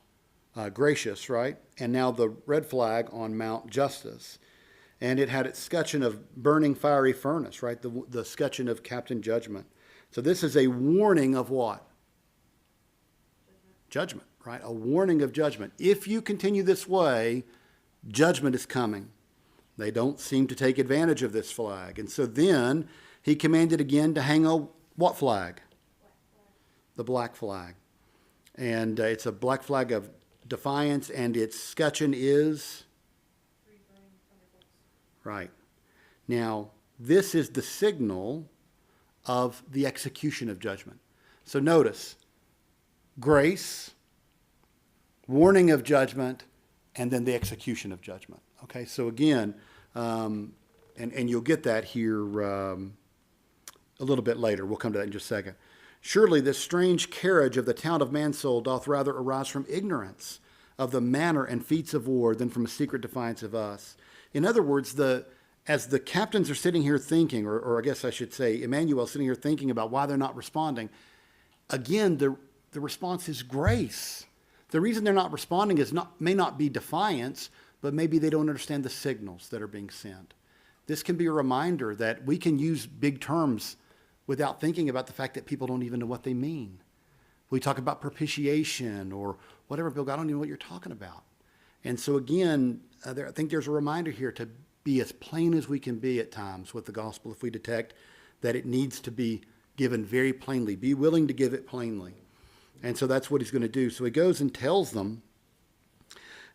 Gracious, right? And now the red flag on Mount Justice. And it had its scutcheon of burning fiery furnace, right? The scutcheon of Captain Judgment. So this is a warning of what? Judgment, right? A warning of judgment. If you continue this way, judgment is coming. They don't seem to take advantage of this flag. And so then he commanded again to hang a what flag? The black flag. And it's a black flag of defiance, and its scutcheon is? Right. Now, this is the signal of the execution of judgment. So notice, grace, warning of judgment, and then the execution of judgment. Okay, so again, and you'll get that here a little bit later. We'll come to that in just a second. Surely this strange carriage of the town of Mansoul doth rather arise from ignorance of the manner and feats of war than from a secret defiance of us. In other words, as the captains are sitting here thinking, or I guess I should say, Emmanuel sitting here thinking about why they're not responding, again, the response is grace. The reason they're not responding may not be defiance, but maybe they don't understand the signals that are being sent. This can be a reminder that we can use big terms without thinking about the fact that people don't even know what they mean. We talk about propitiation or whatever, Bill, I don't even know what you're talking about. And so again, I think there's a reminder here to be as plain as we can be at times with the gospel if we detect that it needs to be given very plainly. Be willing to give it plainly. And so that's what he's going to do. So he goes and tells them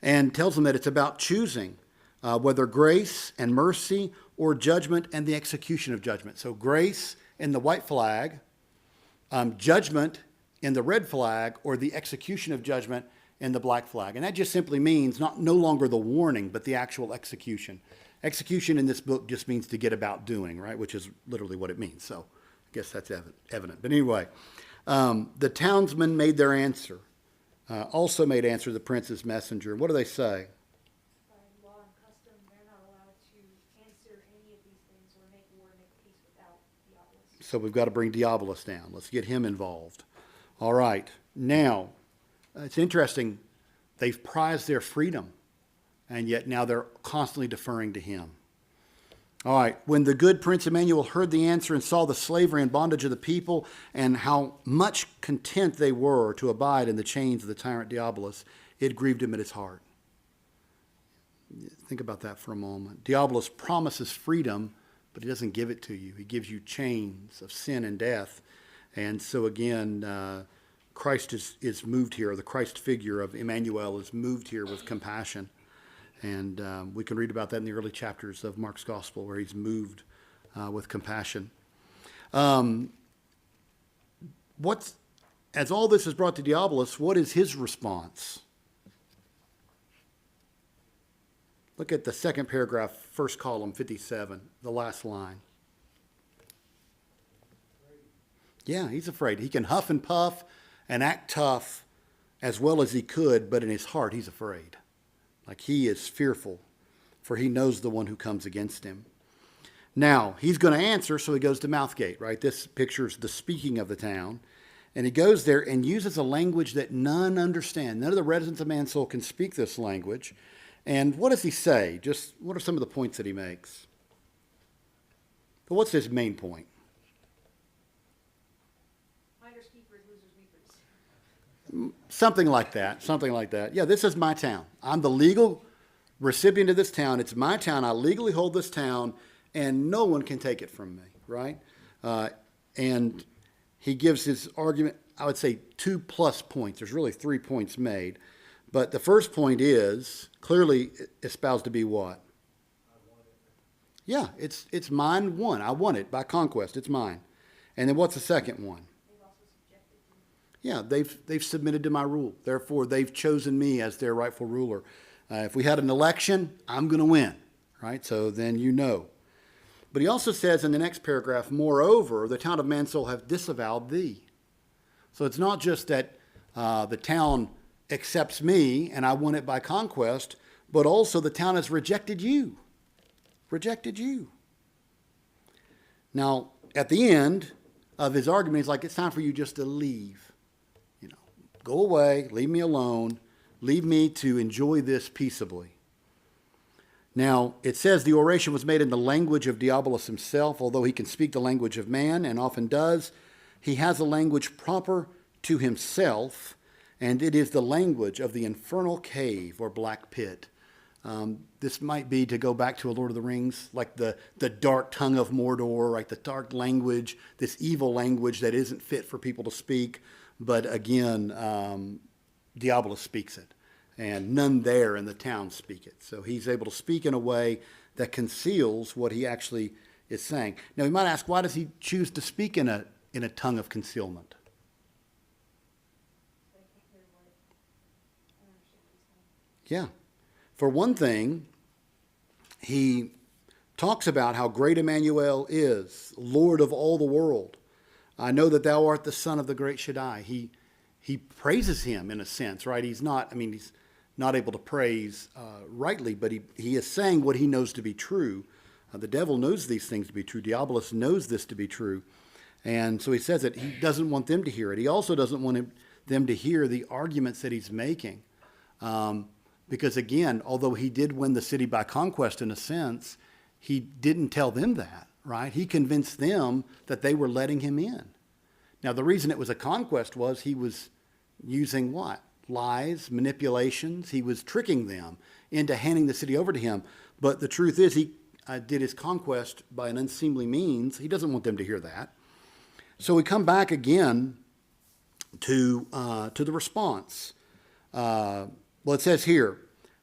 that it's about choosing whether grace and mercy or judgment and the execution of judgment. So grace in the white flag, judgment in the red flag, or the execution of judgment in the black flag. And that just simply means no longer the warning, but the actual execution. Execution in this book just means to get about doing, right? Which is literally what it means. So I guess that's evident. But anyway, the townsmen made their answer, also made answer the prince's messenger. What do they say? By law and custom, they're not allowed to answer any of these things or make war, make peace without Diabolus. So we've got to bring Diabolus down. Let's get him involved. All right. Now, it's interesting. They've prized their freedom, and yet now they're constantly deferring to him. All right. When the good Prince Emmanuel heard the answer and saw the slavery and bondage of the people and how much content they were to abide in the chains of the tyrant Diabolus, it grieved him at his heart. Think about that for a moment. Diabolus promises freedom, but he doesn't give it to you. He gives you chains of sin and death. And so again, Christ is moved here. The Christ figure of Emmanuel is moved here with compassion. And we can read about that in the early chapters of Mark's Gospel, where he's moved with compassion. As all this is brought to Diabolus, what is his response? Look at the second paragraph, first column, 57, the last line. Yeah, he's afraid. He can huff and puff and act tough as well as he could, but in his heart, he's afraid. Like he is fearful, for he knows the one who comes against him. Now, he's going to answer, so he goes to Mouthgate, right? This pictures the speaking of the town. And he goes there and uses a language that none understand. None of the residents of Mansoul can speak this language. And what does he say? Just what are some of the points that he makes? But what's his main point? Finders, keepers, losers, weepers. Something like that. Something like that. Yeah, this is my town. I'm the legal recipient of this town. It's my town. I legally hold this town, and no one can take it from me, right? And he gives his argument, I would say 2+ points. There's really 3 points made. But the first point is clearly espoused to be what? Yeah, it's mine, won. I won it by conquest. It's mine. And then what's the second one? They've also subjected to me. Yeah, they've submitted to my rule. Therefore, they've chosen me as their rightful ruler. If we had an election, I'm going to win, right? So then you know. But he also says in the next paragraph, moreover, the town of Mansoul have disavowed thee. So it's not just that the town accepts me and I won it by conquest, but also the town has rejected you. Rejected you. Now, at the end of his argument, he's like, it's time for you just to leave. You know, go away, leave me alone, leave me to enjoy this peaceably. Now, it says the oration was made in the language of Diabolus himself, although he can speak the language of man and often does. He has a language proper to himself, and it is the language of the infernal cave or black pit. This might be, to go back to a Lord of the Rings, like the dark tongue of Mordor, right? The dark language, this evil language that isn't fit for people to speak. But again, Diabolus speaks it, and none there in the town speak it. So he's able to speak in a way that conceals what he actually is saying. Now, we might ask, why does he choose to speak in a tongue of concealment? So I can't hear what I understand what he's saying. Yeah. For one thing, he talks about how great Emmanuel is, Lord of all the world. I know that thou art the Son of the great Shaddai. He praises him in a sense, right? He's not able to praise rightly, but he is saying what he knows to be true. The devil knows these things to be true. Diabolus knows this to be true. And so he says it. He doesn't want them to hear it. He also doesn't want them to hear the arguments that he's making. Because again, although he did win the city by conquest in a sense, he didn't tell them that, right? He convinced them that they were letting him in. Now, the reason it was a conquest was he was using what? Lies, manipulations. He was tricking them into handing the city over to him. But the truth is he did his conquest by an unseemly means. He doesn't want them to hear that. So we come back again to the response. Well, it says here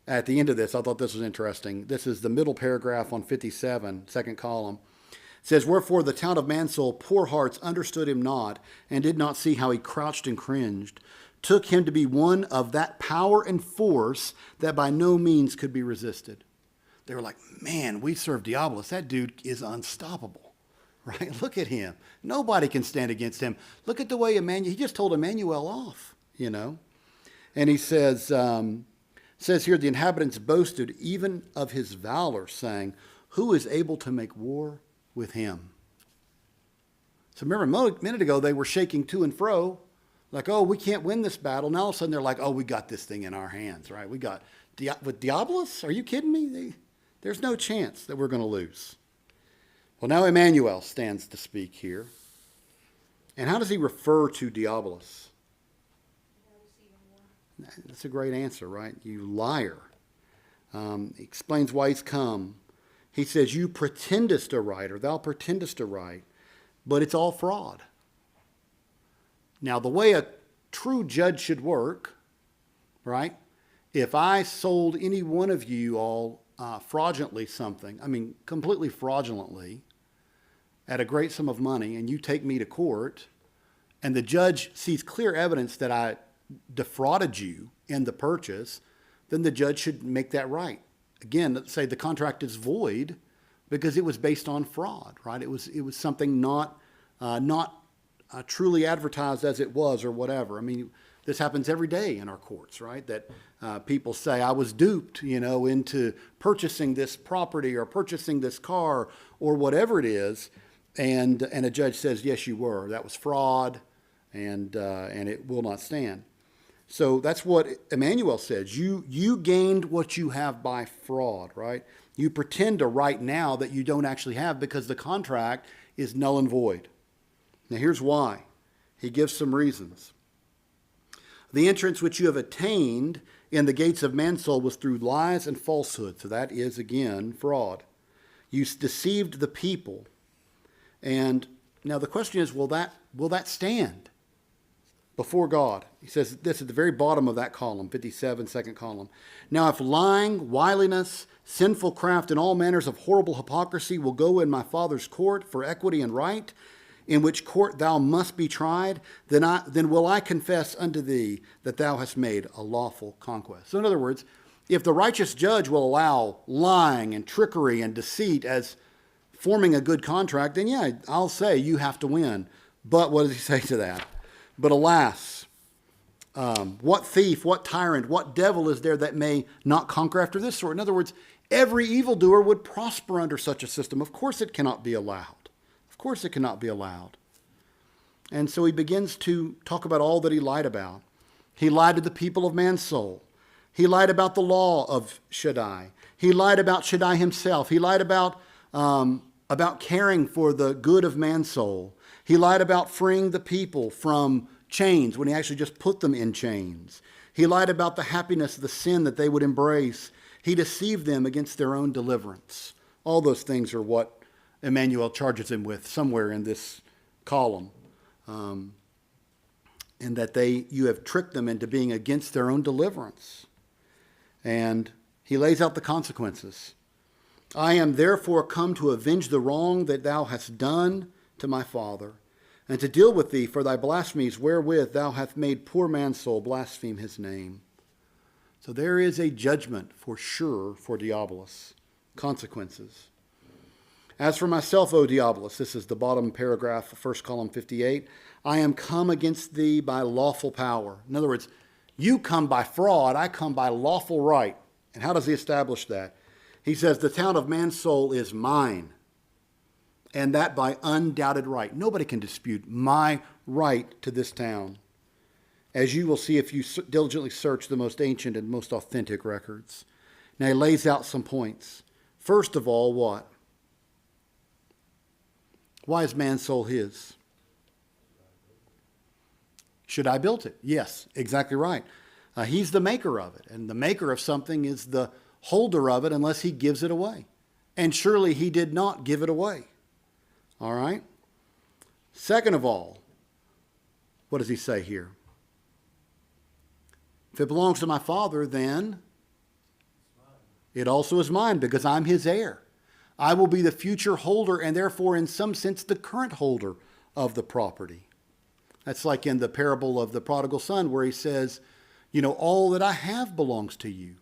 at the end of this, I thought this was interesting. This is the middle paragraph on 57, second column. It says, wherefore the town of Mansoul, poor hearts, understood him not, and did not see how he crouched and cringed, took him to be one of that power and force that by no means could be resisted. They were like, man, we serve Diabolus. That dude is unstoppable, right? Look at him. Nobody can stand against him. Look at the way he just told Emmanuel off, you know. And he says here, the inhabitants boasted even of his valor, saying, who is able to make war with him? So remember a minute ago, they were shaking to and fro, like, oh, we can't win this battle. Now all of a sudden they're like, oh, we got this thing in our hands, right? We got, with Diabolus? Are you kidding me? There's no chance that we're going to lose. Well, now Emmanuel stands to speak here. And how does he refer to Diabolus? That's a great answer, right? You liar. He explains why he's come. He says, you pretendest to write, or thou pretendest to write, but it's all fraud. Now, the way a true judge should work, right? If I sold any one of you all fraudulently something, I mean, completely fraudulently, at a great sum of money, and you take me to court, and the judge sees clear evidence that I defrauded you in the purchase, then the judge should make that right. Again, let's say the contract is void because it was based on fraud, right? It was something not truly advertised as it was or whatever. I mean, this happens every day in our courts, right? That people say, I was duped, into purchasing this property or purchasing this car or whatever it is. And a judge says, yes, you were. That was fraud and it will not stand. So that's what Emmanuel says. You gained what you have by fraud, right? You pretend to write now that you don't actually have because the contract is null and void. Now here's why. He gives some reasons. The entrance which you have attained in the gates of Mansoul was through lies and falsehood. So that is, again, fraud. You deceived the people. And now the question is, will that stand before God? He says this at the very bottom of that column, 57, second column. Now if lying, wiliness, sinful craft, and all manners of horrible hypocrisy will go in my Father's court for equity and right, in which court thou must be tried, then will I confess unto thee that thou hast made a lawful conquest. So in other words, if the righteous judge will allow lying and trickery and deceit as forming a good contract, then yeah, I'll say you have to win. But what does he say to that? But alas, what thief, what tyrant, what devil is there that may not conquer after this sort? In other words, every evildoer would prosper under such a system. Of course it cannot be allowed. Of course it cannot be allowed. And so he begins to talk about all that he lied about. He lied to the people of Mansoul. He lied about the law of Shaddai. He lied about Shaddai himself. He lied about caring for the good of Mansoul. He lied about freeing the people from chains when he actually just put them in chains. He lied about the happiness of the sin that they would embrace. He deceived them against their own deliverance. All those things are what Emmanuel charges him with somewhere in this column. And that you have tricked them into being against their own deliverance. And he lays out the consequences. I am therefore come to avenge the wrong that thou hast done to my father, and to deal with thee for thy blasphemies wherewith thou hast made poor Mansoul blaspheme his name. So there is a judgment for sure for Diabolus. Consequences. As for myself, O Diabolus, this is the bottom paragraph, first column 58, I am come against thee by lawful power. In other words, you come by fraud, I come by lawful right. And how does he establish that? He says, the town of Mansoul is mine, and that by undoubted right. Nobody can dispute my right to this town. as you will see if you diligently search the most ancient and most authentic records. Now he lays out some points. First of all, what? Why is Mansoul his? Should I build it? Yes, exactly right. He's the maker of it, and the maker of something is the holder of it unless he gives it away. And surely he did not give it away. All right? Second of all, what does he say here? If it belongs to my Father, then it also is mine because I'm his heir. I will be the future holder and therefore in some sense the current holder of the property. That's like in the parable of the prodigal son where he says, all that I have belongs to you.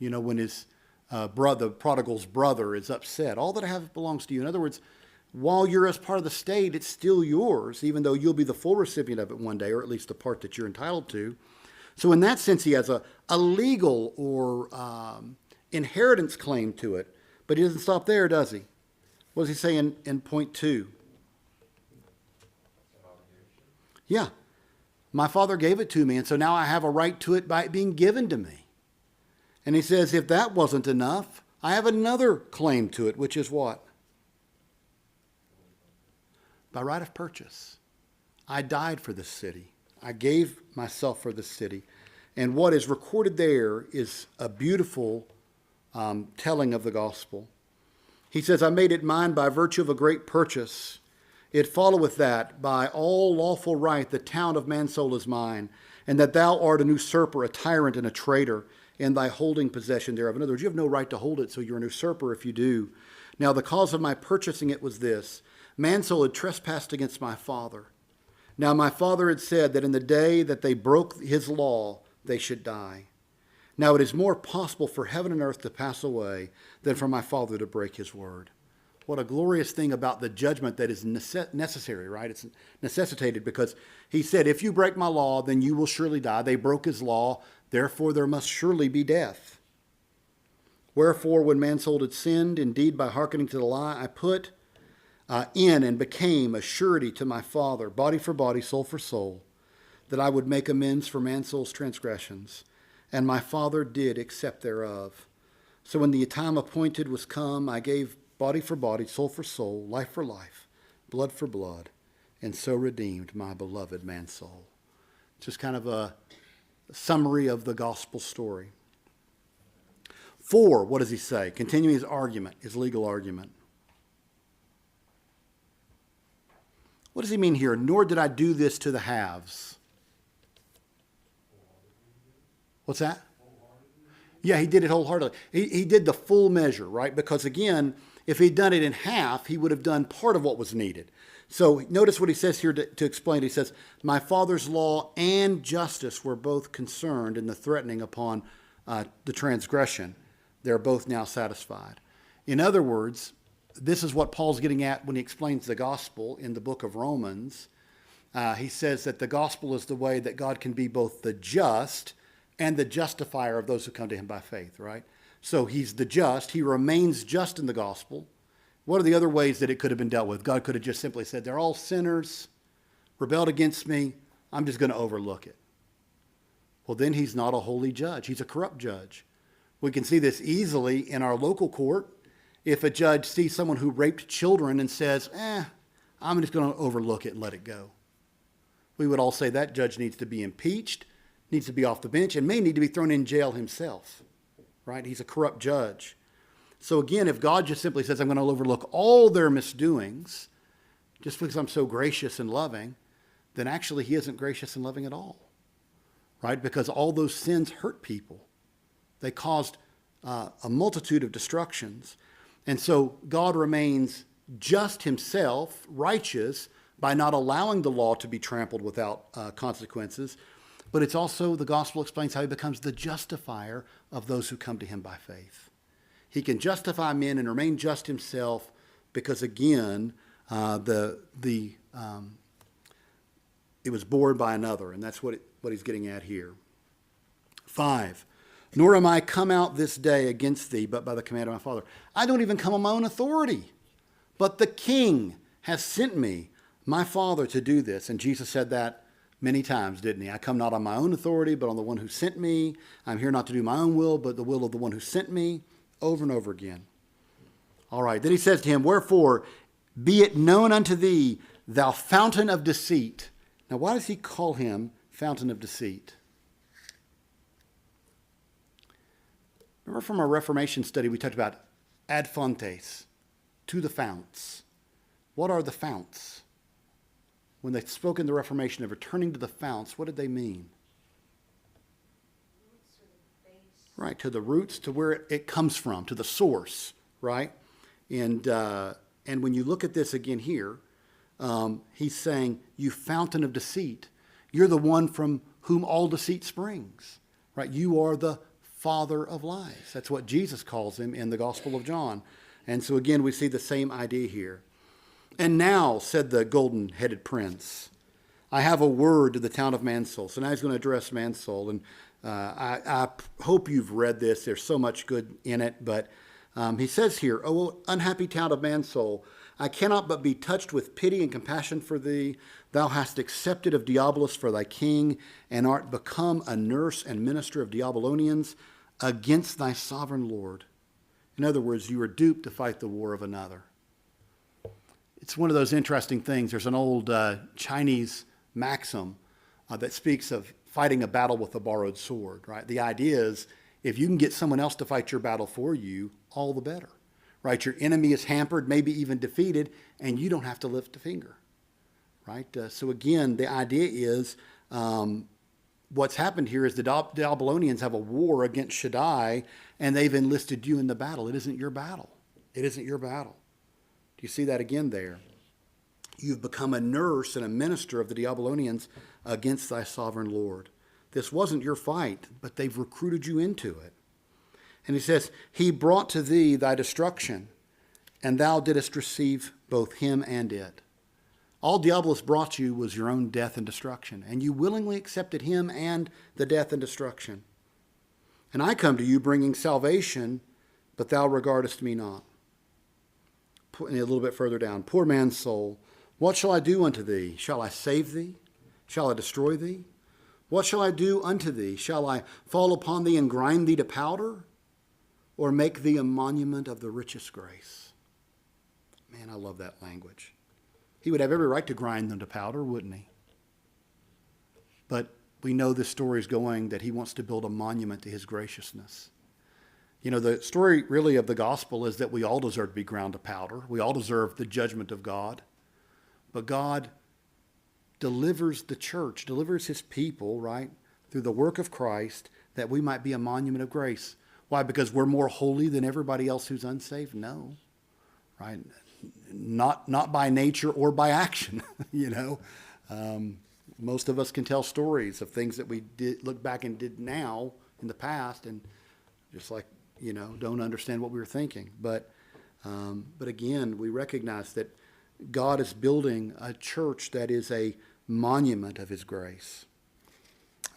When his the prodigal's brother is upset, all that I have belongs to you. In other words, while you're as part of the state, it's still yours, even though you'll be the full recipient of it one day, or at least the part that you're entitled to. So in that sense, he has a legal or inheritance claim to it. But he doesn't stop there, does he? What does he say in point 2? Yeah. My Father gave it to me, and so now I have a right to it by it being given to me. And he says, if that wasn't enough, I have another claim to it, which is what? By right of purchase. I died for this city. I gave myself for this city. And what is recorded there is a beautiful telling of the gospel. He says, I made it mine by virtue of a great purchase. It followeth that by all lawful right the town of Mansoul is mine, and that thou art an usurper, a tyrant, and a traitor in thy holding possession thereof. In other words, you have no right to hold it, so you're an usurper if you do. Now the cause of my purchasing it was this. Mansoul had trespassed against my father. Now my father had said that in the day that they broke his law, they should die. Now it is more possible for heaven and earth to pass away than for my father to break his word. What a glorious thing about the judgment that is necessary, right? It's necessitated because he said, if you break my law, then you will surely die. They broke his law, therefore there must surely be death. Wherefore, when Mansoul had sinned, indeed by hearkening to the lie, I put in and became a surety to my father, body for body, soul for soul, that I would make amends for Mansoul's transgressions. And my father did accept thereof. So when the time appointed was come, I gave body for body, soul for soul, life for life, blood for blood, and so redeemed my beloved Mansoul. Just kind of a summary of the gospel story. 4, what does he say? Continuing his argument, his legal argument. What does he mean here? Nor did I do this to the haves. What's that? Yeah, he did it wholeheartedly. He did the full measure, right? Because again, if he'd done it in half, he would have done part of what was needed. So notice what he says here to explain. He says, my father's law and justice were both concerned in the threatening upon the transgression. They're both now satisfied. In other words, this is what Paul's getting at when he explains the gospel in the book of Romans. He says that the gospel is the way that God can be both the just and the justifier of those who come to him by faith, right? So he's the just. He remains just in the gospel. What are the other ways that it could have been dealt with? God could have just simply said, they're all sinners, rebelled against me. I'm just going to overlook it. Well, then he's not a holy judge. He's a corrupt judge. We can see this easily in our local court. If a judge sees someone who raped children and says, I'm just going to overlook it and let it go. We would all say that judge needs to be impeached, needs to be off the bench, and may need to be thrown in jail himself, right? He's a corrupt judge. So again, if God just simply says, I'm going to overlook all their misdoings, just because I'm so gracious and loving, then actually he isn't gracious and loving at all, right? Because all those sins hurt people. They caused a multitude of destructions. And so God remains just himself, righteous, by not allowing the law to be trampled without consequences. But it's also, the gospel explains how he becomes the justifier of those who come to him by faith. He can justify men and remain just himself because, again, it was borne by another, and that's what he's getting at here. 5, nor am I come out this day against thee, but by the command of my Father. I don't even come on my own authority, but the King has sent me, my Father, to do this. And Jesus said that many times, didn't he? I come not on my own authority, but on the one who sent me. I'm here not to do my own will, but the will of the one who sent me, over and over again. All right, then he says to him, wherefore, be it known unto thee, thou fountain of deceit. Now, why does he call him fountain of deceit? Remember from our Reformation study, we talked about ad fontes, to the founts. What are the founts? When they spoke in the Reformation of returning to the founts, what did they mean? Roots or the base. Right, to the roots, to where it comes from, to the source, right? And when you look at this again here, he's saying, you fountain of deceit. You're the one from whom all deceit springs, right? You are the father of lies. That's what Jesus calls him in the Gospel of John. And so again, we see the same idea here. And now, said the golden-headed prince, I have a word to the town of Mansoul. So now he's going to address Mansoul. And I hope you've read this. There's so much good in it. But he says here, O unhappy town of Mansoul, I cannot but be touched with pity and compassion for thee. Thou hast accepted of Diabolus for thy king, and art become a nurse and minister of Diabolonians against thy sovereign Lord. In other words, you were duped to fight the war of another. It's one of those interesting things. There's an old Chinese maxim that speaks of fighting a battle with a borrowed sword, right? The idea is if you can get someone else to fight your battle for you, all the better, right? Your enemy is hampered, maybe even defeated, and you don't have to lift a finger, right? So again, the idea is what's happened here is the Diabolonians have a war against Shaddai, and they've enlisted you in the battle. It isn't your battle. It isn't your battle. Do you see that again there? You've become a nurse and a minister of the Diabolonians against thy sovereign Lord. This wasn't your fight, but they've recruited you into it. And he says, he brought to thee thy destruction, and thou didst receive both him and it. All Diabolus brought you was your own death and destruction, and you willingly accepted him and the death and destruction. And I come to you bringing salvation, but thou regardest me not. A little bit further down, poor man's soul, what shall I do unto thee? Shall I save thee? Shall I destroy thee? What shall I do unto thee? Shall I fall upon thee and grind thee to powder? Or make thee a monument of the richest grace? Man, I love that language. He would have every right to grind them to powder, wouldn't he? But we know this story is going that he wants to build a monument to his graciousness. You know, the story really of the gospel is that we all deserve to be ground to powder. We all deserve the judgment of God. But God delivers the church, delivers his people, right, through the work of Christ, that we might be a monument of grace. Why? Because we're more holy than everybody else who's unsaved? No, right? Not by nature or by action, you know. Most of us can tell stories of things that we did, look back and did now in the past, and just like, you know, don't understand what we were thinking. But again, we recognize that God is building a church that is a monument of his grace.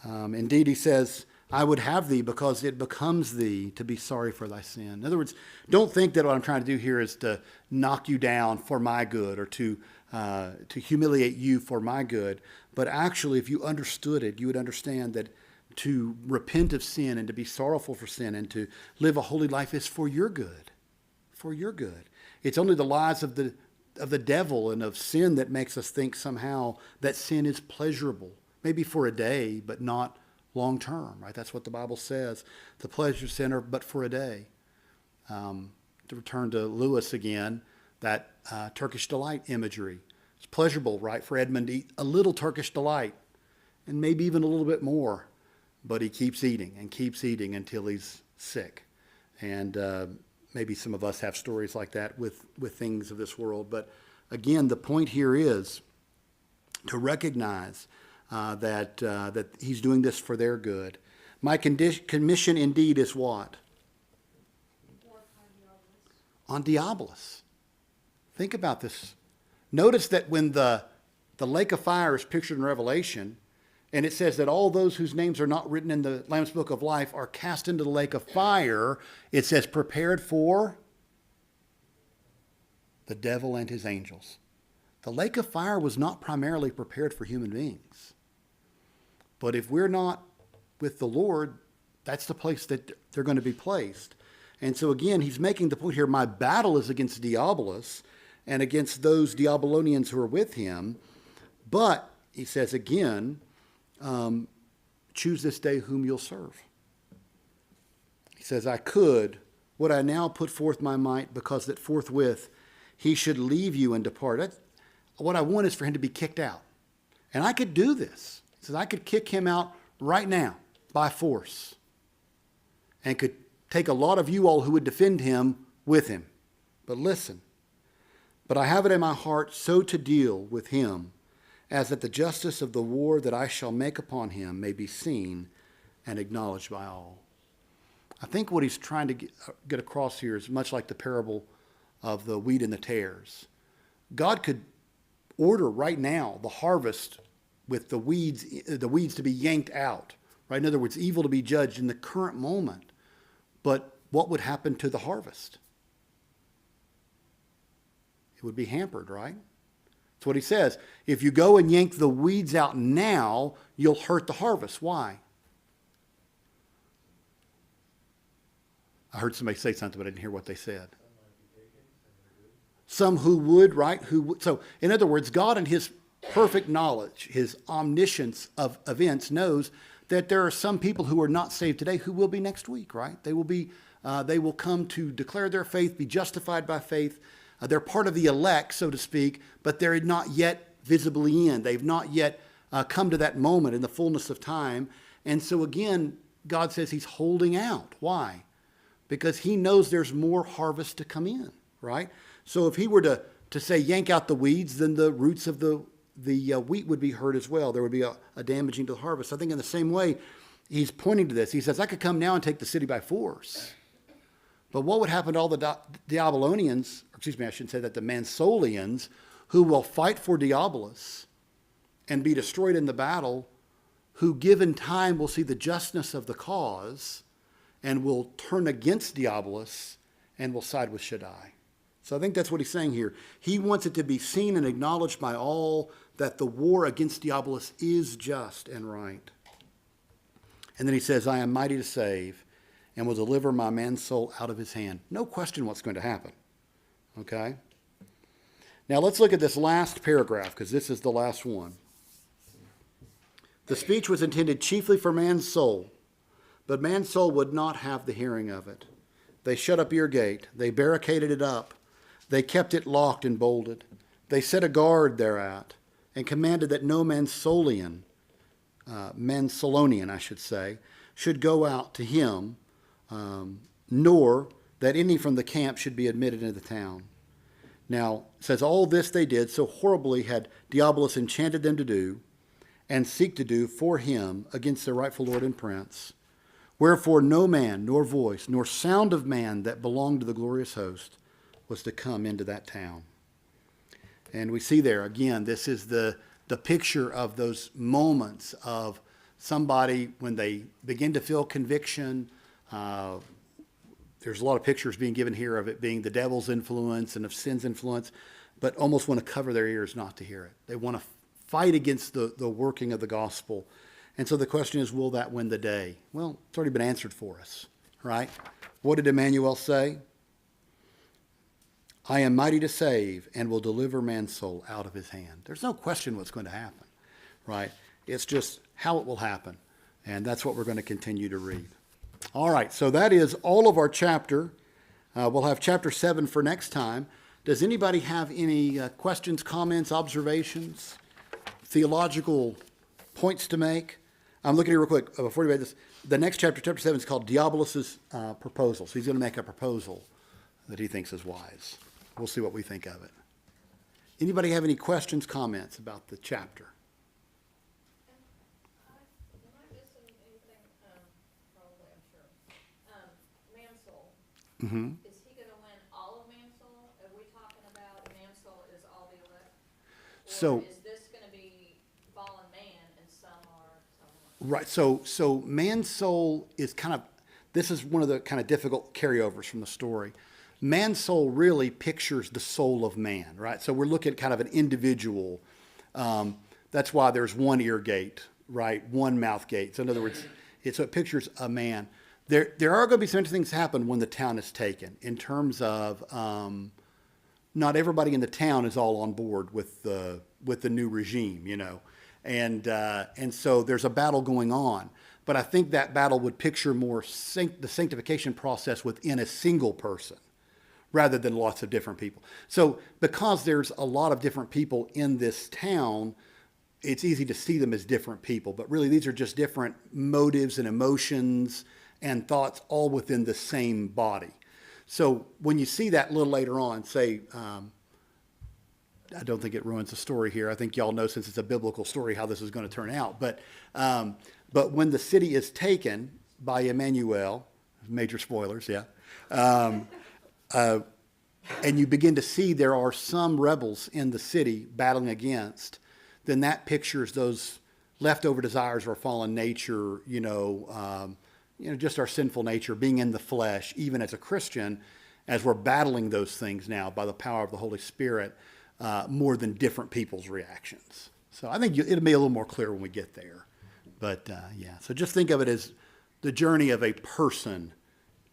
Indeed, he says, I would have thee because it becomes thee to be sorry for thy sin. In other words, don't think that what I'm trying to do here is to knock you down for my good or to humiliate you for my good. But actually, if you understood it, you would understand that to repent of sin and to be sorrowful for sin and to live a holy life is for your good. For your good. It's only the lies of the devil and of sin that makes us think somehow that sin is pleasurable. Maybe for a day, but not long term, right? That's what the Bible says. The pleasure center, but for a day. To return to Lewis again, that Turkish delight imagery. It's pleasurable, right, for Edmund to eat a little Turkish delight and maybe even a little bit more. But he keeps eating until he's sick. And maybe some of us have stories like that with things of this world. But again, the point here is to recognize that he's doing this for their good. My commission indeed is what? On Diabolus. Think about this. Notice that when the lake of fire is pictured in Revelation, and it says that all those whose names are not written in the Lamb's Book of Life are cast into the lake of fire, it says prepared for the devil and his angels. The lake of fire was not primarily prepared for human beings. But if we're not with the Lord, that's the place that they're going to be placed. And so again, he's making the point here, my battle is against Diabolus and against those Diabolonians who are with him. But, he says again, choose this day whom you'll serve. He says, would I now put forth my might, because that forthwith he should leave you and depart. What I want is for him to be kicked out. And I could do this. He says, I could kick him out right now by force, and could take a lot of you all who would defend him with him. But listen, but I have it in my heart so to deal with him, as that the justice of the war that I shall make upon him may be seen and acknowledged by all. I think what he's trying to get across here is much like the parable of the wheat and the tares. God could order right now the harvest with the weeds to be yanked out. Right? In other words, evil to be judged in the current moment. But what would happen to the harvest? It would be hampered, right? That's what he says. If you go and yank the weeds out now, you'll hurt the harvest. Why? I heard somebody say something, but I didn't hear what they said. Some who would, right? So, in other words, God in his perfect knowledge, his omniscience of events, knows that there are some people who are not saved today who will be next week, right? They will come to declare their faith, be justified by faith. They're part of the elect, so to speak, but they're not yet visibly in. They've not yet come to that moment in the fullness of time. And so again, God says he's holding out. Why? Because he knows there's more harvest to come in, right? So if he were to say yank out the weeds, then the roots of the wheat would be hurt as well. There would be a damaging to the harvest. I think in the same way, he's pointing to this. He says, I could come now and take the city by force. But what would happen to all the Diabolonians, I shouldn't say that, the Mansoulians, who will fight for Diabolus and be destroyed in the battle, who given time will see the justness of the cause and will turn against Diabolus and will side with Shaddai. So I think that's what he's saying here. He wants it to be seen and acknowledged by all that the war against Diabolus is just and right. And then he says, I am mighty to save and will deliver my Mansoul out of his hand. No question what's going to happen. Okay? Now let's look at this last paragraph, because this is the last one. The speech was intended chiefly for Mansoul, but Mansoul would not have the hearing of it. They shut up ear gate. They barricaded it up. They kept it locked and bolted. They set a guard thereat and commanded that no Mansoulian, I should say, should go out to him, nor that any from the camp should be admitted into the town. Now, it says, all this they did, so horribly had Diabolus enchanted them to do, and seek to do for him against their rightful Lord and Prince. Wherefore no man, nor voice, nor sound of man that belonged to the glorious host was to come into that town. And we see there, again, this is the picture of those moments of somebody when they begin to feel conviction. There's a lot of pictures being given here of it being the devil's influence and of sin's influence, but almost want to cover their ears not to hear it. They want to fight against the working of the gospel. And so the question is, will that win the day? Well, it's already been answered for us, right? What did Emmanuel say? I am mighty to save and will deliver Mansoul out of his hand. There's no question what's going to happen, right? It's just how it will happen. And that's what we're going to continue to read. All right, so that is all of our chapter. We'll have chapter 7 for next time. Does anybody have any questions, comments, observations, theological points to make? I'm looking here real quick before you read this. The next chapter, chapter 7, is called Diabolus's proposal. So he's going to make a proposal that he thinks is wise. We'll see what we think of it. Anybody have any questions, comments about the chapter? Am I missing anything? Probably, I'm sure. Mansoul. Mm-hmm. Is he going to win all of Mansoul? Are we talking about Mansoul is all the elect? Or So, is this going to be fallen man and some are? right. So Mansoul is kind of, this is one of the kind of difficult carryovers from the story. Mansoul really pictures the soul of man, right? So we're looking at kind of an individual. That's why there's one ear gate right? One mouth gate. So in other words, it pictures a man. There are going to be some interesting things happen when the town is taken in terms of not everybody in the town is all on board with the new regime, and so there's a battle going on. But I think that battle would picture more the sanctification process within a single person rather than lots of different people. So because there's a lot of different people in this town, it's easy to see them as different people. But really, these are just different motives and emotions and thoughts all within the same body. So when you see that a little later on, say, I don't think it ruins the story here. I think y'all know, since it's a biblical story, how this is going to turn out. But when the city is taken by Emmanuel, major spoilers, yeah, and you begin to see there are some rebels in the city battling against, then that pictures those leftover desires of our fallen nature, just our sinful nature being in the flesh, even as a Christian, as we're battling those things now by the power of the Holy Spirit, more than different people's reactions. So I think it'll be a little more clear when we get there. But so just think of it as the journey of a person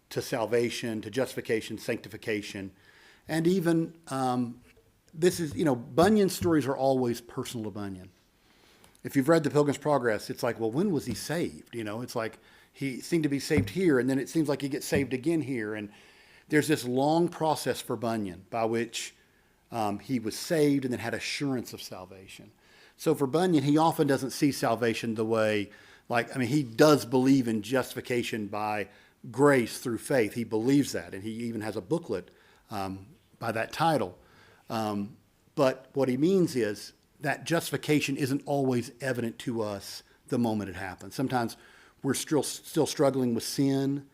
to salvation, to justification, sanctification. And even this is, Bunyan's stories are always personal to Bunyan. If you've read The Pilgrim's Progress, it's like, well, when was he saved? It's like he seemed to be saved here, and then it seems like he gets saved again here. And there's this long process for Bunyan by which he was saved and then had assurance of salvation. So for Bunyan, he often doesn't see salvation the way, he does believe in justification by grace through faith. He believes that, and he even has a booklet by that title. But what he means is that justification isn't always evident to us the moment it happens. Sometimes we're still struggling with sin,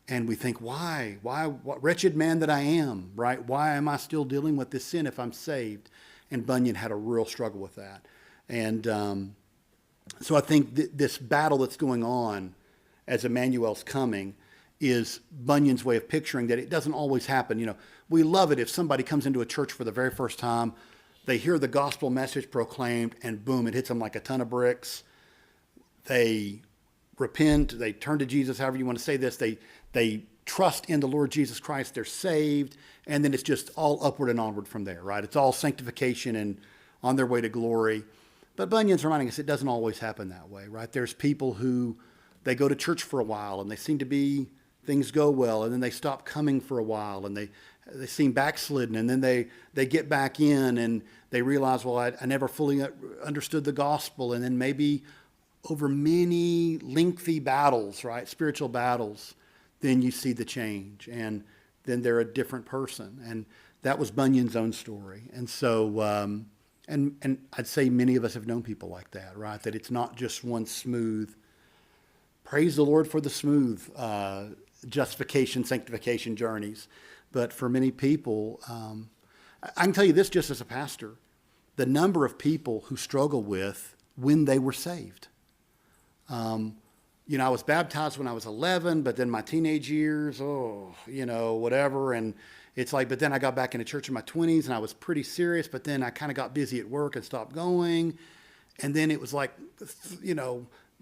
and we think, why, what wretched man that I am, right? Why am I still dealing with this sin if I'm saved? And Bunyan had a real struggle with that. And so I think this battle that's going on as Emmanuel's coming is Bunyan's way of picturing that it doesn't always happen. We love it if somebody comes into a church for the very first time, they hear the gospel message proclaimed, and boom, it hits them like a ton of bricks. They repent, they turn to Jesus, however you want to say this, they trust in the Lord Jesus Christ, they're saved, and then it's just all upward and onward from there, right? It's all sanctification and on their way to glory. But Bunyan's reminding us it doesn't always happen that way, right? There's people who, they go to church for a while and they seem to be, things go well, and then they stop coming for a while, and they seem backslidden, and then they get back in and they realize, well, I never fully understood the gospel, and then maybe over many lengthy battles, right, spiritual battles, then you see the change, and then they're a different person. And that was Bunyan's own story. And so, and I'd say many of us have known people like that, right? That it's not just one smooth, praise the Lord for the smooth justification, sanctification journeys. But for many people, I can tell you this just as a pastor, the number of people who struggle with when they were saved. I was baptized when I was 11, but then my teenage years, whatever. And it's like, but then I got back into church in my 20s and I was pretty serious, but then I kind of got busy at work and stopped going. And then it was like,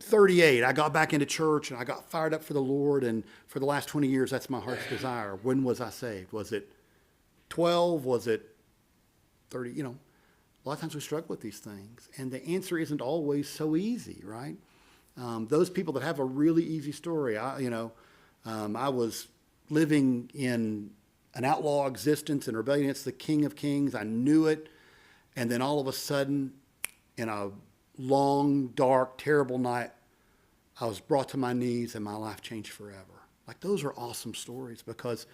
38, I got back into church and I got fired up for the Lord. And for the last 20 years, that's my heart's desire. When was I saved? Was it 12? Was it 30? A lot of times we struggle with these things. And the answer isn't always so easy, right? Those people that have a really easy story, I was living in an outlaw existence and rebellion against the King of Kings. I knew it. And then all of a sudden, in a long, dark, terrible night, I was brought to my knees and my life changed forever. Like, those are awesome stories because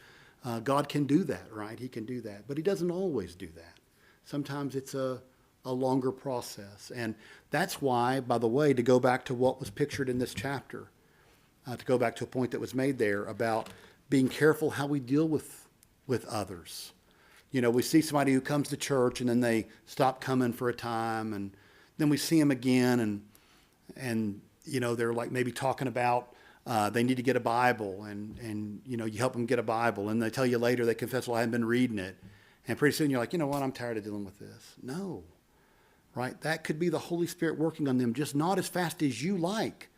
God can do that, right? He can do that. But he doesn't always do that. Sometimes it's a longer process. And that's why, by the way, to go back to what was pictured in this chapter, to go back to a point that was made there about being careful how we deal with others. We see somebody who comes to church and then they stop coming for a time, and then we see them again, and they're like maybe talking about they need to get a Bible, and you help them get a Bible, and they tell you later, they confess, well, I haven't been reading it. And pretty soon you're like, you know what, I'm tired of dealing with this. No, right? That could be the Holy Spirit working on them, just not as fast as you like.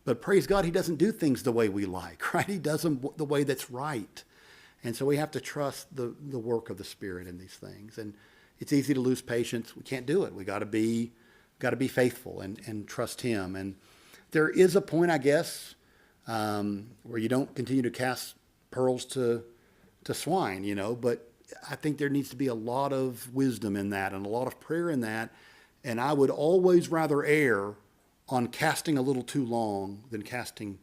But praise God, he doesn't do things the way we like, right? He does them the way that's right. And so we have to trust the work of the Spirit in these things. And it's easy to lose patience. We can't do it. We got to be faithful and trust him. And there is a point, I guess, where you don't continue to cast pearls to swine, but I think there needs to be a lot of wisdom in that and a lot of prayer in that. And I would always rather err on casting a little too long than casting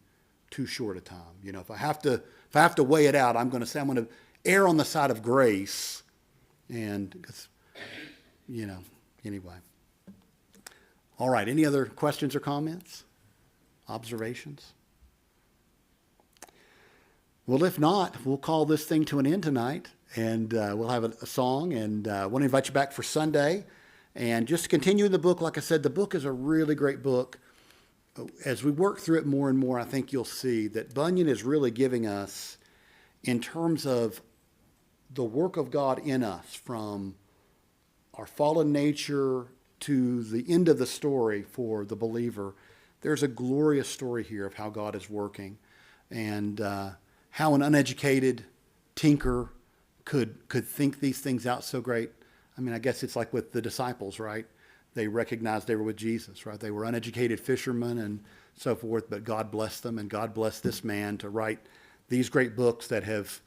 too short a time. If I have to weigh it out, I'm going to err on the side of grace. And anyway. All right. Any other questions or comments? Observations? Well, if not, we'll call this thing to an end tonight, and we'll have a song, and I want to invite you back for Sunday. And just to continue in the book, like I said, the book is a really great book. As we work through it more and more, I think you'll see that Bunyan is really giving us, in terms of the work of God in us, from our fallen nature to the end of the story for the believer, there's a glorious story here of how God is working, and how an uneducated tinker could think these things out so great. I mean, I guess it's like with the disciples, right? They recognized they were with Jesus, right? They were uneducated fishermen and so forth, but God blessed them, and God blessed this man to write these great books that have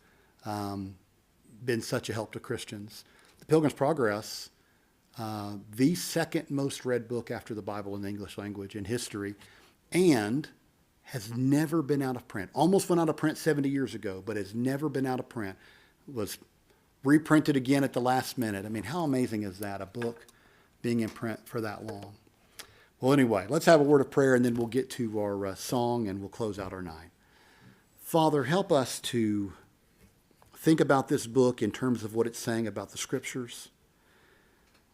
been such a help to Christians. The Pilgrim's Progress, the second most read book after the Bible in the English language in history, and has never been out of print. Almost went out of print 70 years ago, but has never been out of print. Was reprinted again at the last minute. I mean, how amazing is that, a book being in print for that long? Well, anyway, let's have a word of prayer, and then we'll get to our song, and we'll close out our night. Father, help us to think about this book in terms of what it's saying about the Scriptures.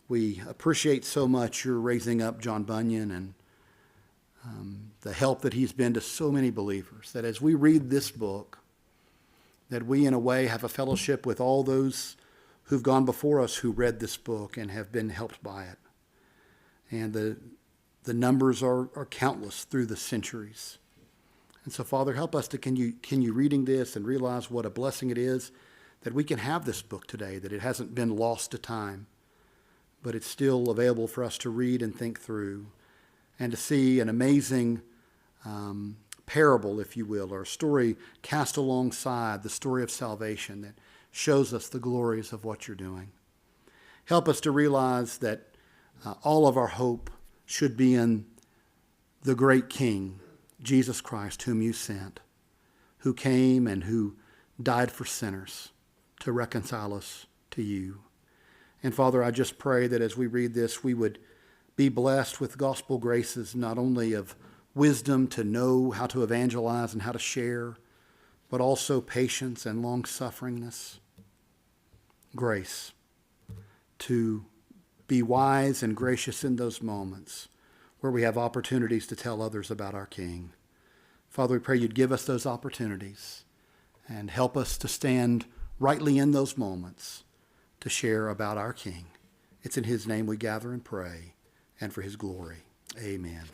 We appreciate so much your raising up John Bunyan and the help that he's been to so many believers, that as we read this book, that we in a way have a fellowship with all those who've gone before us who read this book and have been helped by it. And the numbers are countless through the centuries. And so, Father, help us to continue reading this and realize what a blessing it is that we can have this book today, that it hasn't been lost to time, but it's still available for us to read and think through, and to see an amazing parable, if you will, or a story cast alongside the story of salvation that shows us the glories of what you're doing. Help us to realize that all of our hope should be in the great King, Jesus Christ, whom you sent, who came and who died for sinners to reconcile us to you. And Father, I just pray that as we read this, we would be blessed with gospel graces, not only of wisdom to know how to evangelize and how to share, but also patience and long-sufferingness, grace to be wise and gracious in those moments where we have opportunities to tell others about our King. Father, we pray you'd give us those opportunities and help us to stand rightly in those moments to share about our King. It's in his name we gather and pray, and for his glory. Amen.